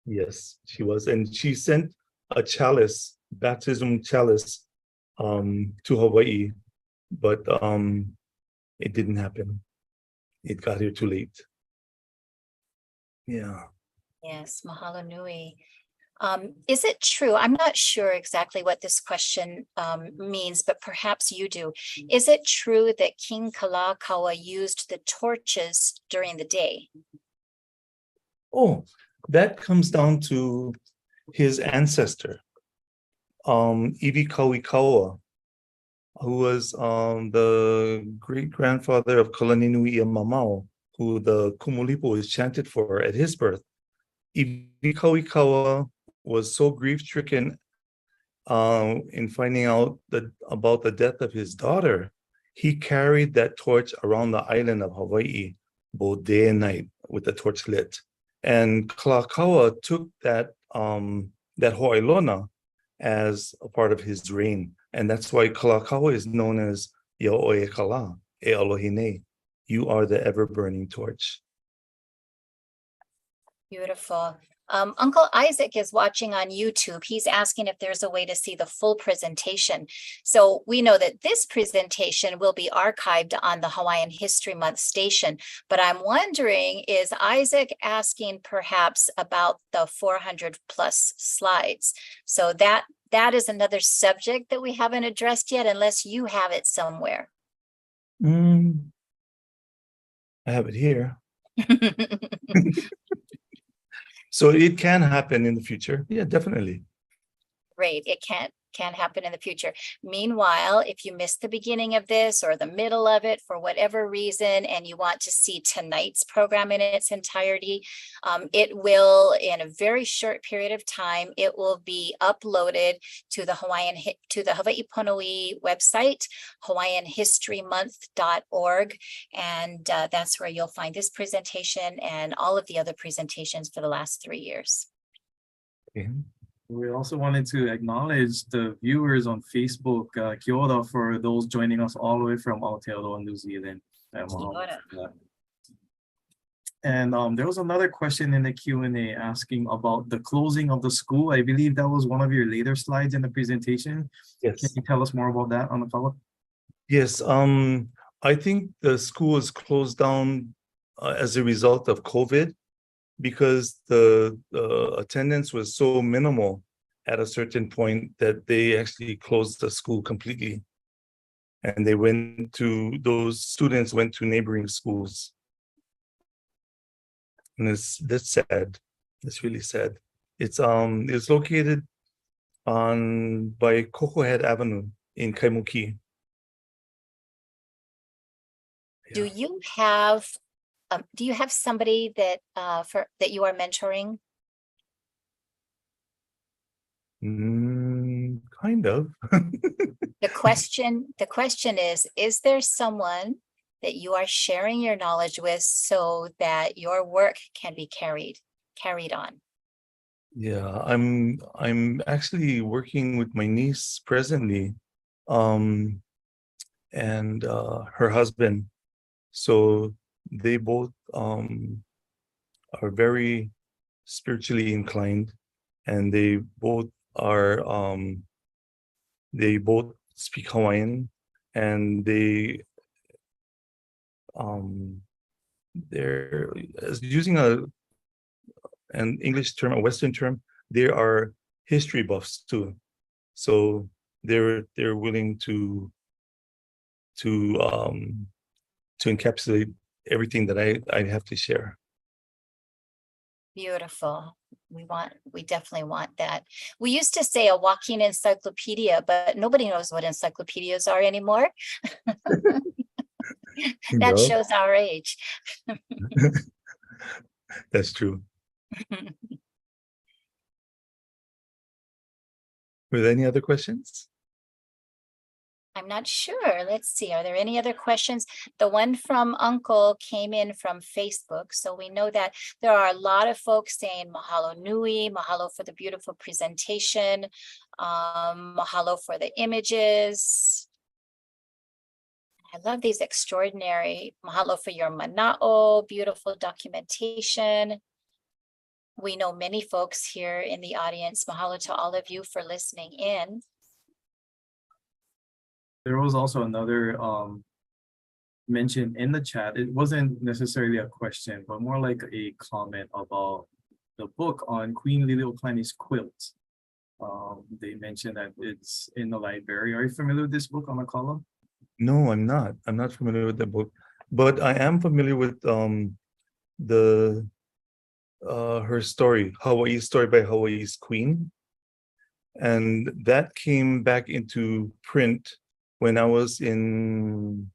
Yes, she was. And she sent a chalice, baptism chalice, to Hawaiʻi, but it didn't happen. It got here too late. Yeah. Yes, mahalo nui. Is it true? I'm not sure exactly what this question means, but perhaps you do. Is it true that King Kalakaua used the torches during the day? Oh, that comes down to his ancestor. Iwikauikaua, who was the great-grandfather of Kalani Nui Mamao, who the Kumulipo is chanted for at his birth. Iwikauikaua was so grief-stricken in finding out about the death of his daughter. He carried that torch around the island of Hawaii, both day and night, with the torch lit. And Kalakaua took that ho'ailona as a part of his reign. And that's why Kalakaua is known as Liliʻuokalani, E Alohine. You are the ever-burning torch. Beautiful. Uncle Isaac is watching on YouTube. He's asking if there's a way to see the full presentation. So we know that this presentation will be archived on the Hawaiian History Month station, but I'm wondering, is Isaac asking perhaps about the 400 plus slides? So that is another subject that we haven't addressed yet, unless you have it somewhere. I have it here. So it can happen in the future. Yeah, definitely. Great. It can happen in the future. Meanwhile, if you missed the beginning of this or the middle of it for whatever reason, and you want to see tonight's program in its entirety, it will, in a very short period of time, it will be uploaded to the Hawaii Pono'i website, hawaiianhistorymonth.org, and that's where you'll find this presentation and all of the other presentations for the last 3 years. Okay. We also wanted to acknowledge the viewers on Facebook. Kia ora for those joining us all the way from Aotearoa, New Zealand. And there was another question in the Q&A asking about the closing of the school. I believe that was one of your later slides in the presentation. Yes. Can you tell us more about that on the follow-up? Yes. I think the school is closed down as a result of COVID, because the attendance was so minimal at a certain point that they actually closed the school completely. And those students went to neighboring schools. And that's sad. It's really sad. It's located by Kokohead Avenue in Kaimuki. Do you have somebody that that you are mentoring? Kind of. The question is there someone that you are sharing your knowledge with so that your work can be carried on? Yeah, I'm actually working with my niece presently, and her husband. So they both are very spiritually inclined, and they both speak Hawaiian, and they're using an English term, a Western term. They are history buffs too, so they're willing to encapsulate everything that I have to share. Beautiful. We definitely want that. We used to say a walking encyclopedia, but nobody knows what encyclopedias are anymore. That shows our age. That's true. Were there any other questions? I'm not sure. Let's see. Are there any other questions? The one from Uncle came in from Facebook. So we know that there are a lot of folks saying mahalo nui, mahalo for the beautiful presentation, mahalo for the images. I love these extraordinary, mahalo for your mana'o, beautiful documentation. We know many folks here in the audience. Mahalo to all of you for listening in. There was also another mention in the chat. It wasn't necessarily a question, but more like a comment about the book on Queen Liliʻuokalani's quilt. They mentioned that it's in the library. Are you familiar with this book, Amakala? No, I'm not. I'm not familiar with the book, but I am familiar with her story, Hawaii's story by Hawaii's queen. And that came back into print when I was in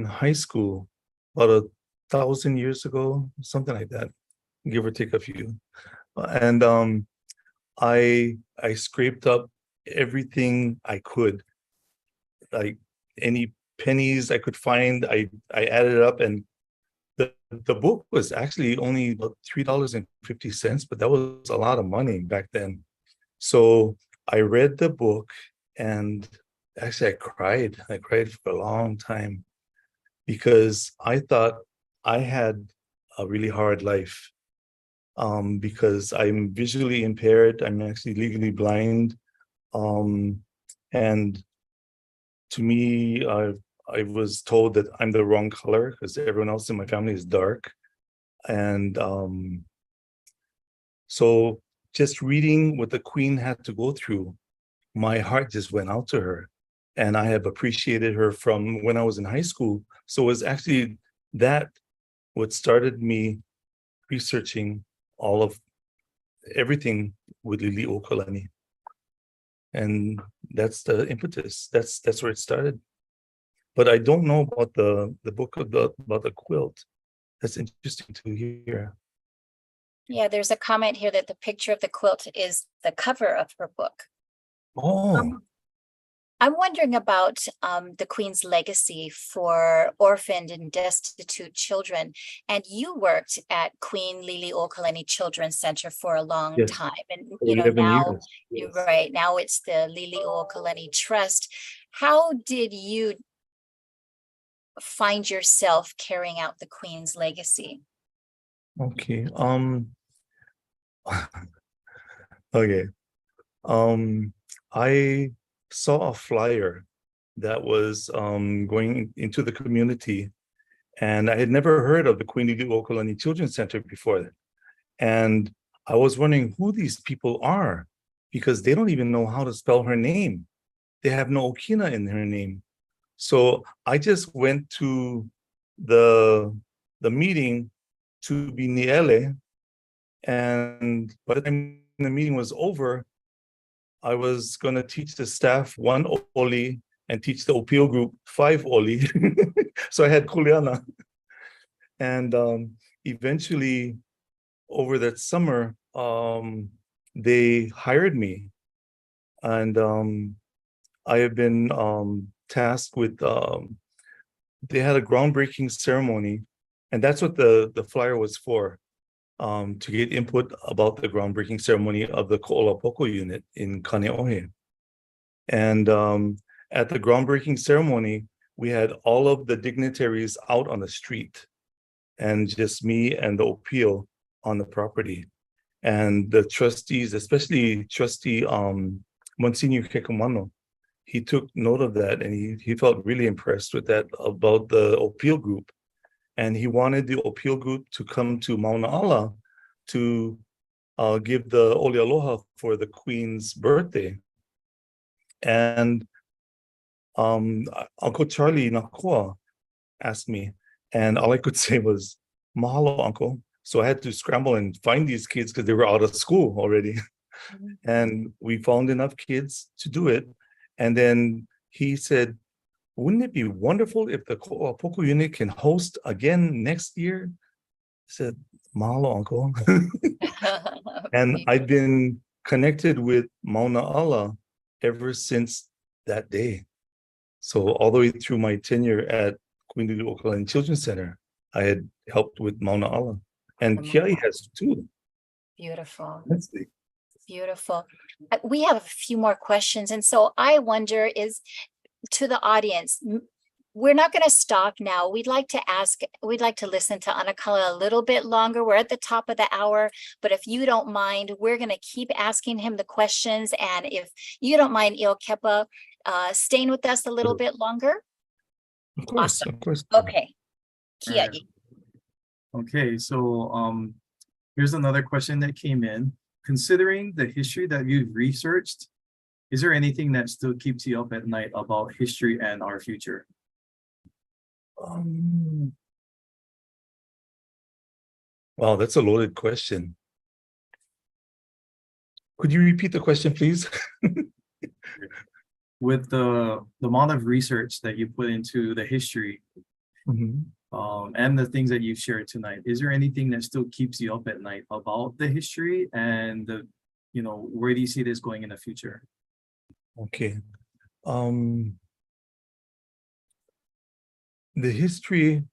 high school, about 1,000 years ago, something like that, give or take a few. And I scraped up everything I could, like any pennies I could find. I added it up, and the book was actually only about $3.50, but that was a lot of money back then. So I read the book, and actually I cried. I cried for a long time because I thought I had a really hard life. Because I'm visually impaired. I'm actually legally blind. And to me, I was told that I'm the wrong color because everyone else in my family is dark. And so just reading what the Queen had to go through, my heart just went out to her. And I have appreciated her from when I was in high school. So it was actually that what started me researching all of everything with Liliʻuokalani. And that's the impetus. That's where it started. But I don't know about the book about the quilt. That's interesting to hear. Yeah, there's a comment here that the picture of the quilt is the cover of her book. Oh, I'm wondering about the Queen's legacy for orphaned and destitute children. And you worked at Queen Liliʻuokalani Children's Center for a long yes, time. And, for you know, 11 now years. you're Yes. right. Now it's the Liliʻuokalani Trust. How did you find yourself carrying out the Queen's legacy? Okay. Okay. I saw a flyer that was going into the community, and I had never heard of the Queen Liliʻuokalani Children's Center before. And I was wondering who these people are, because they don't even know how to spell her name. They have no Okina in her name. So I just went to the meeting to be Niele, and by the time the meeting was over, I was going to teach the staff 1 oli and teach the Opio group 5 oli. So I had kuleana. And eventually, over that summer, they hired me. And I have been tasked with, they had a groundbreaking ceremony. And that's what the flyer was for, to get input about the groundbreaking ceremony of the Ko'olapoko unit in Kaneohe. And at the groundbreaking ceremony, we had all of the dignitaries out on the street, and just me and the Opio on the property. And the trustees, especially Trustee Monsignor Kekumano, he took note of that, and he felt really impressed with that about the Opio group. And he wanted the Opio group to come to Mauna Ala to give the Oli Aloha for the Queen's birthday. And Uncle Charlie Nakua asked me, and all I could say was, "Mahalo, Uncle." So I had to scramble and find these kids because they were out of school already. And we found enough kids to do it. And then he said, "Wouldn't it be wonderful if the Ko'opoko unit can host again next year?" I said, "Mahalo, Uncle." And I've been connected with Mauna Ala ever since that day. So all the way through my tenure at Queen Liliʻuokalani Children's Center, I had helped with Mauna Ala. And Kiai has too. Beautiful. That's the Beautiful. We have a few more questions. And so I wonder is to the audience, we're not going to stop now. We'd like to listen to Anakala a little bit longer. We're at the top of the hour, but if you don't mind, we're going to keep asking him the questions. And if you don't mind, Iokepa, staying with us a little bit longer. Of course, Awesome. of course. Okay. Kiai. Okay, so here's another question that came in. Considering the history that you've researched, is there anything that still keeps you up at night about history and our future? Wow, that's a loaded question. Could you repeat the question, please? With the amount of research that you put into the history, Mhm. and the things that you've shared tonight, is there anything that still keeps you up at night about the history and where do you see this going in the future? Okay. The history,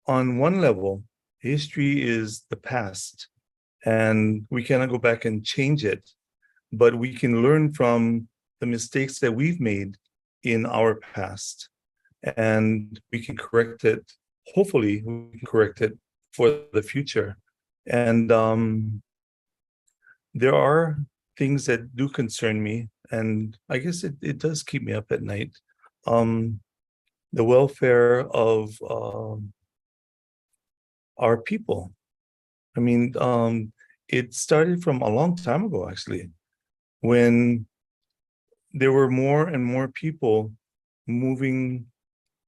on one level, history is the past, and we cannot go back and change it, but we can learn from the mistakes that we've made in our past, and we can correct it. Hopefully, we can correct it for the future. And there are things that do concern me, and I guess it does keep me up at night. The welfare of our people. I mean, it started from a long time ago, actually, when there were more and more people moving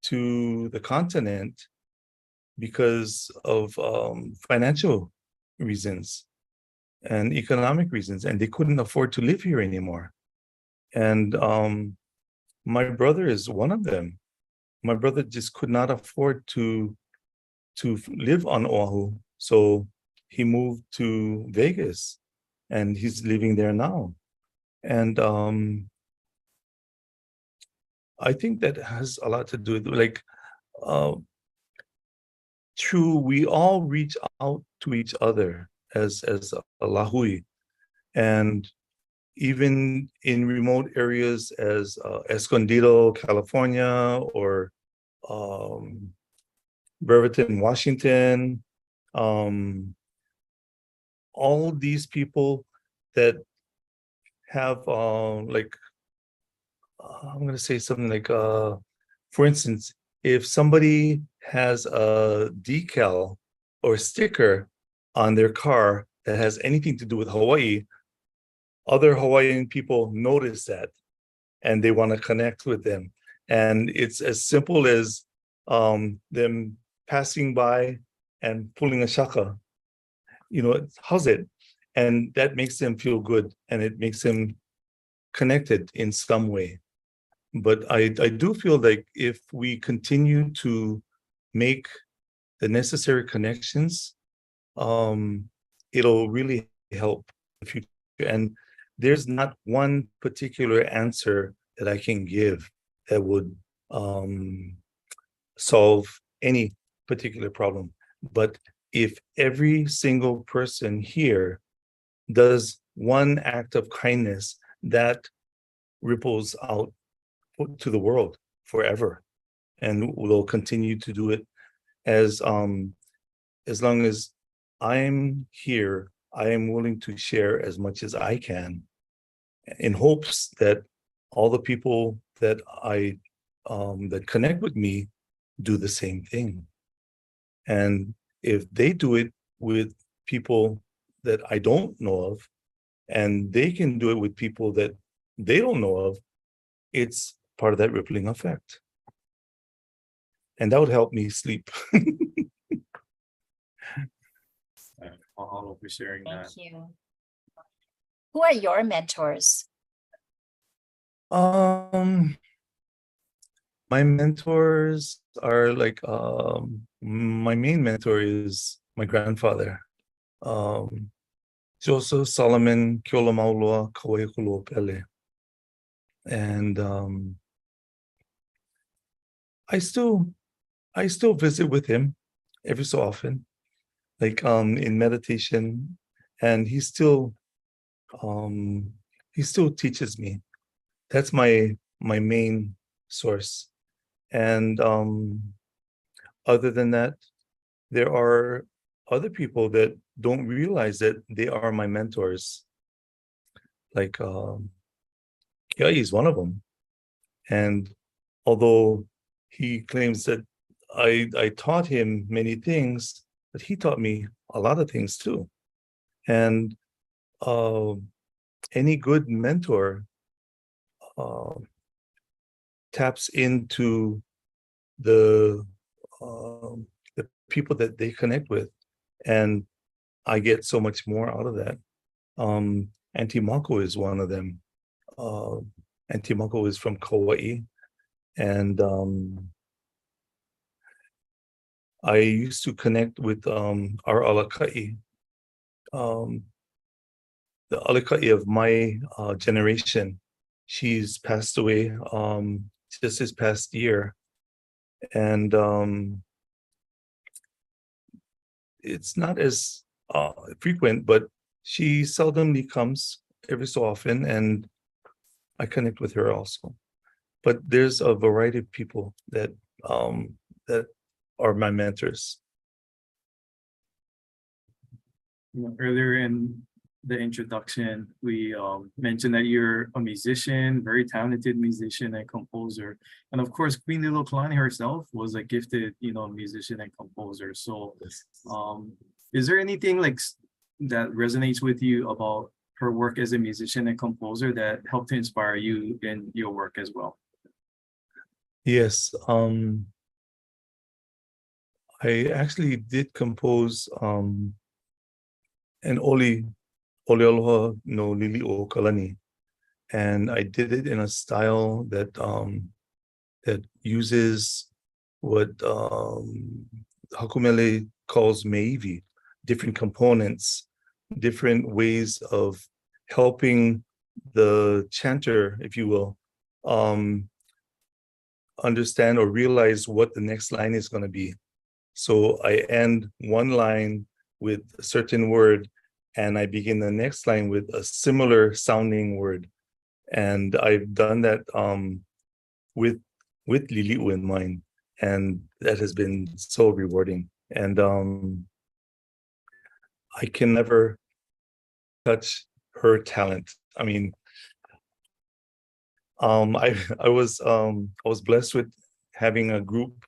to the continent because of financial reasons and economic reasons, and they couldn't afford to live here anymore. And my brother is one of them. My brother just could not afford to live on Oahu, so he moved to Vegas, and he's living there now. And I think that has a lot to do with, like, true, we all reach out to each other as a lahui, and even in remote areas as Escondido, California, or Bremerton, Washington, all these people that have like, I'm going to say something like, for instance, if somebody has a decal or sticker on their car that has anything to do with Hawaii, other Hawaiian people notice that and they want to connect with them. And it's as simple as them passing by and pulling a shaka, how's it? And that makes them feel good, and it makes them connected in some way. But I do feel like if we continue to make the necessary connections, it'll really help the future. And there's not one particular answer that I can give that would solve any particular problem. But if every single person here does one act of kindness, that ripples out to the world forever, and will continue to do it as long as I'm here. I am willing to share as much as I can, in hopes that all the people that I that connect with me do the same thing. And if they do it with people that I don't know of, and they can do it with people that they don't know of, it's part of that rippling effect. And that would help me sleep. Mahalo for sharing that. Thank you. Who are your mentors? My mentors are like, my main mentor is my grandfather, Joseph Solomon Kiolamaulua Kauehekuluopele. And I still visit with him every so often, like in meditation, and he still teaches me. That's my main source. And other than that, there are other people that don't realize that they are my mentors. Like Kiai is one of them. And although he claims that I taught him many things, but he taught me a lot of things too. And any good mentor taps into the people that they connect with, and I get so much more out of that. Auntie Mako is one of them. Auntie Mako is from Kauai, and I used to connect with our alakai, the alakai of my generation. She's passed away just this past year, and it's not as frequent, but she seldomly comes every so often, and I connect with her also. But there's a variety of people that that are my mentors. Earlier in the introduction, we mentioned that you're a musician, very talented musician and composer. And of course, Queen Liliʻuokalani herself was a gifted, musician and composer. So is there anything that resonates with you about her work as a musician and composer that helped to inspire you in your work as well? Yes, I actually did compose an Oli Aloha no Liliʻuokalani, and I did it in a style that that uses what Hakumele calls meivi, different components, different ways of helping the chanter, if you will, understand or realize what the next line is going to be. So I end one line with a certain word, and I begin the next line with a similar sounding word. And I've done that with Liliʻu in mind, and that has been so rewarding. And I can never touch her talent. I mean, I was blessed with having a group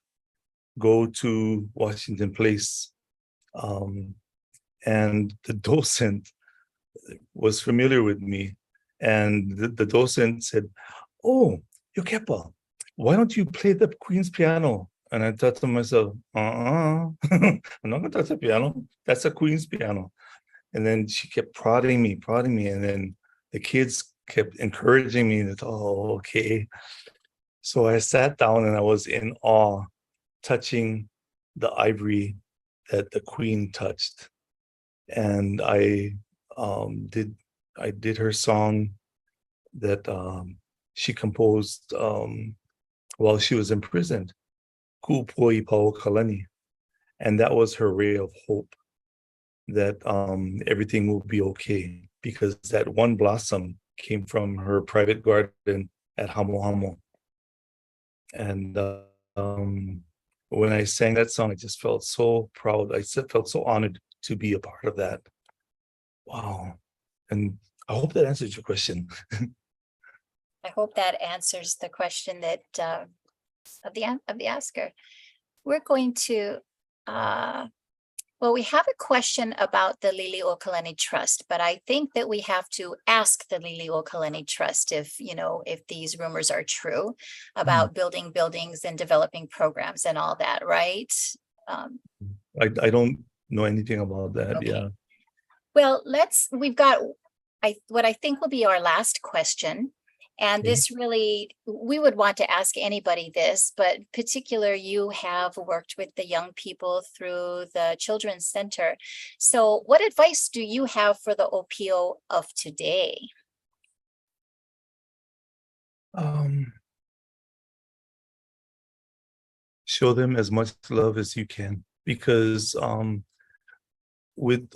go to Washington Place, and the docent was familiar with me, and the docent said, "Oh, Yokepa, why don't you play the Queen's piano?" And I thought to myself, I'm not gonna touch the piano. That's a Queen's piano. And then she kept prodding me, and then the kids kept encouraging me that, oh, okay. So I sat down and I was in awe, touching the ivory that the Queen touched. And I did her song that she composed while she was imprisoned, Ku'upoi Kalani. And that was her ray of hope that everything will be okay, because that one blossom came from her private garden at Hamo Hamo. And when I sang that song, I just felt so proud. I felt so honored to be a part of that. Wow. And I hope that answers your question. I hope that answers the question that of the asker. We're going to well, we have a question about the Liliʻuokalani Trust, but I think that we have to ask the Liliʻuokalani Trust if these rumors are true about building buildings and developing programs and all that, right? I don't know anything about that. Okay. Yeah. Well, we've got what I think will be our last question. And this really, we would want to ask anybody this, but particular, you have worked with the young people through the Children's Center. So what advice do you have for the OPO of today? Show them as much love as you can, because with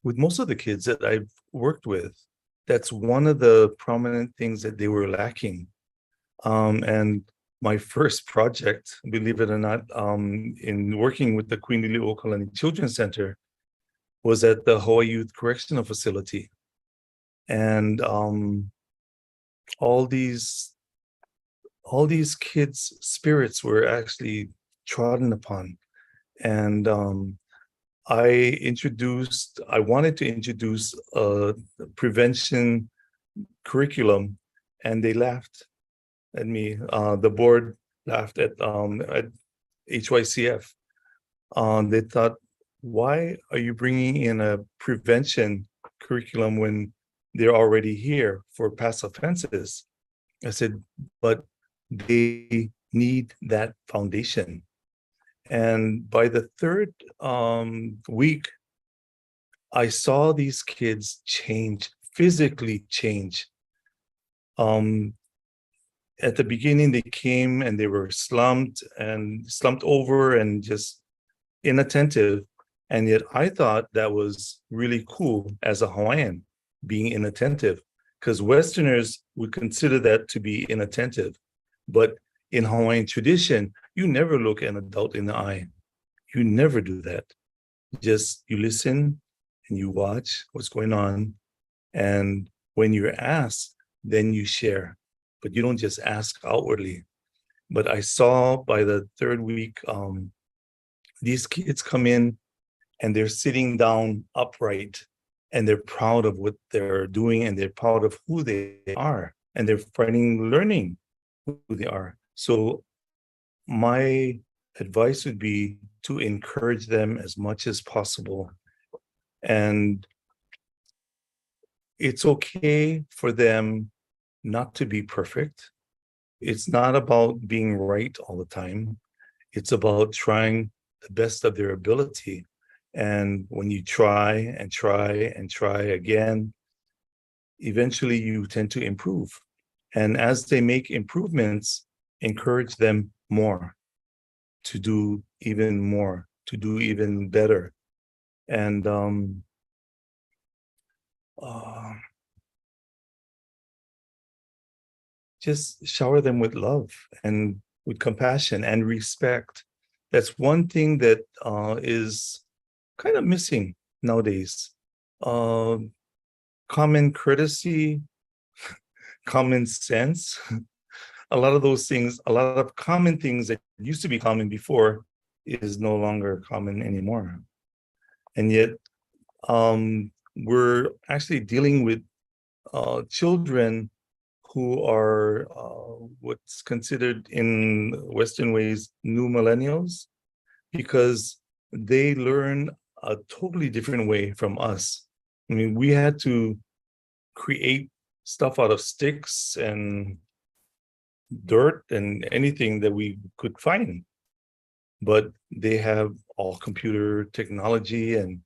most of the kids that I've worked with, that's one of the prominent things that they were lacking. And my first project, believe it or not, in working with the Queen Liliʻuokalani Children's Center, was at the Hawaii Youth Correctional Facility. And all these kids' spirits were actually trodden upon. And I wanted to introduce a prevention curriculum, and they laughed at me. The board laughed at HYCF. They thought, why are you bringing in a prevention curriculum when they're already here for past offenses. I said, but they need that foundation. And by the third week, I saw these kids change, physically change. At the beginning, they came and they were slumped over and just inattentive. And yet I thought that was really cool as a Hawaiian, being inattentive, because Westerners would consider that to be inattentive. But in Hawaiian tradition, you never look an adult in the eye. You never do that. Just you listen and you watch what's going on. And when you're asked, then you share. But you don't just ask outwardly. But I saw by the third week, these kids come in and they're sitting down upright and they're proud of what they're doing and they're proud of who they are and they're learning who they are. So my advice would be to encourage them as much as possible. And it's okay for them not to be perfect. It's not about being right all the time. It's about trying the best of their ability. And when you try and try and try again, eventually you tend to improve. And as they make improvements, encourage them more to do even more, to do even better. And just shower them with love and with compassion and respect. That's one thing that is kind of missing nowadays. Common courtesy, common sense. A lot of those things, a lot of common things that used to be common before is no longer common anymore. And yet we're actually dealing with children who are what's considered in Western ways new millennials, because they learn a totally different way from us. I mean, we had to create stuff out of sticks and dirt and anything that we could find. But they have all computer technology and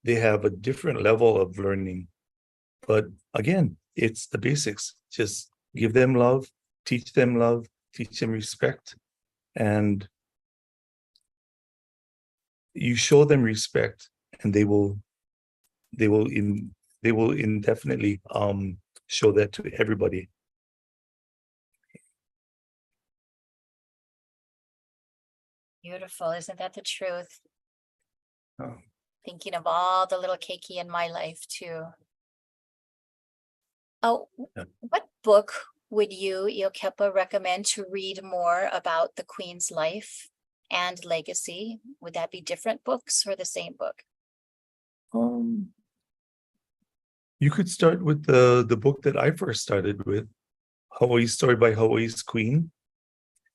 they have a different level of learning. But again, it's the basics. Just give them love, teach them respect, and you show them respect, and they will indefinitely show that to everybody. Beautiful. Isn't that the truth? Oh. Thinking of all the little keiki in my life too. Oh, Yeah. what book would you, Iokepa, recommend to read more about the Queen's life and legacy? Would that be different books or the same book? You could start with the book that I first started with, Hawaii's Story by Hawaii's Queen.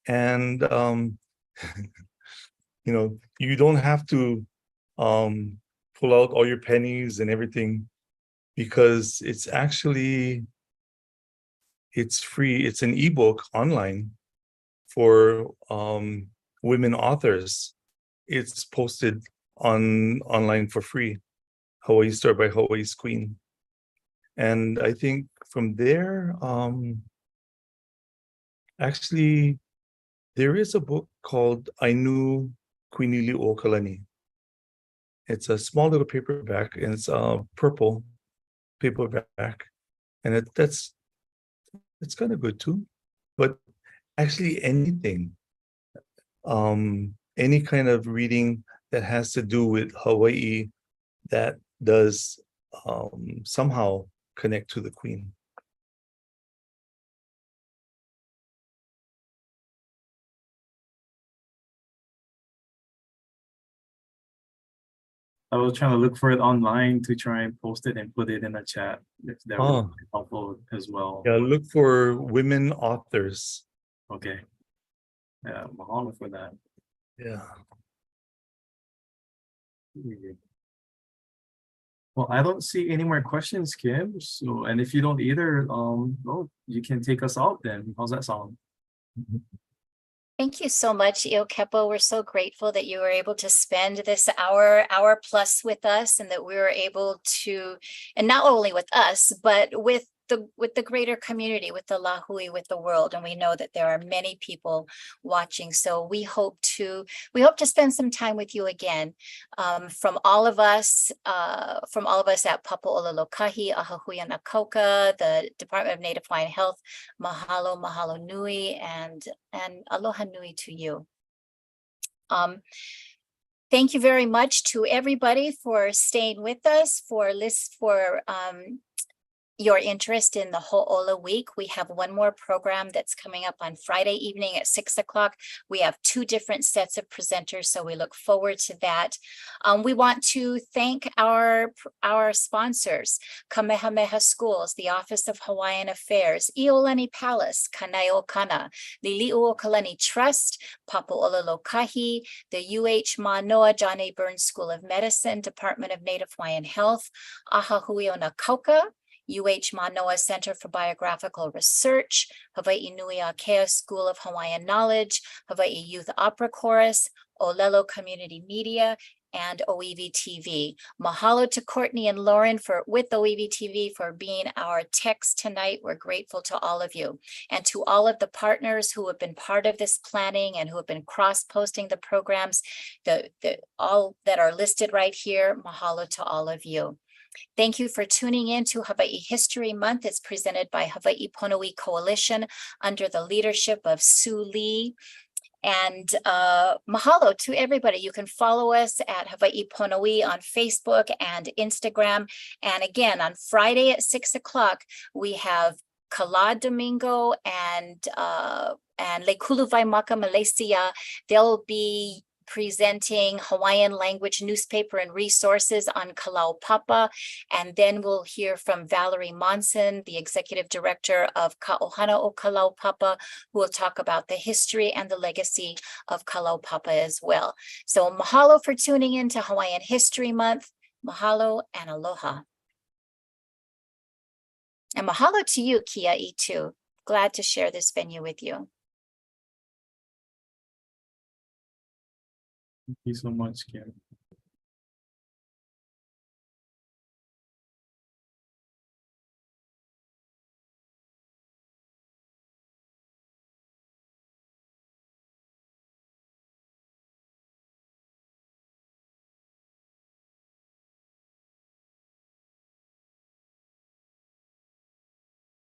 And you know, you don't have to pull out all your pennies and everything, because it's free. It's an ebook online for women authors. It's posted online for free, Hawaii's Story by Hawaii's Queen. And I think from there, actually, there is a book called I Knew Queen Liliʻuokalani. It's a small little paperback, and it's a purple paperback, and it's kind of good too. But actually, anything, any kind of reading that has to do with Hawaii that does somehow connect to the Queen. I was trying to look for it online to try and post it and put it in the chat. If that would be helpful as well. Yeah, look for women authors. Okay. Yeah, mahalo for that. Yeah. Well, I don't see any more questions, Kim. So, and if you don't either, well, you can take us out then. How's that sound? Thank you so much, Iokepo. We're so grateful that you were able to spend this hour plus with us, and that we were able to, and not only with us, but with the greater community, with the Lahui, with the world. And we know that there are many people watching. So we hope to spend some time with you again. From all of us at Papaʻololokahi, Ahahuia Nakoka, the Department of Native Hawaiian Health, mahalo, mahalo nui, and aloha nui to you. Thank you very much to everybody for staying with us, for your interest in the Ho'ola Week. We have one more program that's coming up on Friday evening at 6 o'clock. We have 2 different sets of presenters, so we look forward to that. We want to thank our sponsors, Kamehameha Schools, the Office of Hawaiian Affairs, Iolani Palace, Kanaiʻokana, Liliʻuokalani Trust, Papaʻololokahi, the UH Manoa John A. Burns School of Medicine, Department of Native Hawaiian Health, Ahahuia Nakauka, UH Manoa Center for Biographical Research, Hawaii Nui Akea School of Hawaiian Knowledge, Hawaii Youth Opera Chorus, Olelo Community Media, and OEV TV. Mahalo to Courtney and Lauren with OEV TV for being our techs tonight. We're grateful to all of you. And to all of the partners who have been part of this planning and who have been cross-posting the programs, all that are listed right here, mahalo to all of you. Thank you for tuning in to Hawaii History Month. It's presented by Hawaii Pono'i Coalition under the leadership of Sue Lee. And mahalo to everybody. You can follow us at Hawaii Pono'i on Facebook and Instagram. And again, on Friday at 6 o'clock, we have Kala Domingo and Lekulu Waimaka Malaysia. They'll be presenting Hawaiian language newspaper and resources on Kalaupapa. And then we'll hear from Valerie Monson, the executive director of Ka'ohana o Kalaupapa, who will talk about the history and the legacy of Kalaupapa as well. So mahalo for tuning in to Hawaiian History Month. Mahalo and aloha. And mahalo to you, Kia'i, too. Glad to share this venue with you. Thank you so much, Kim.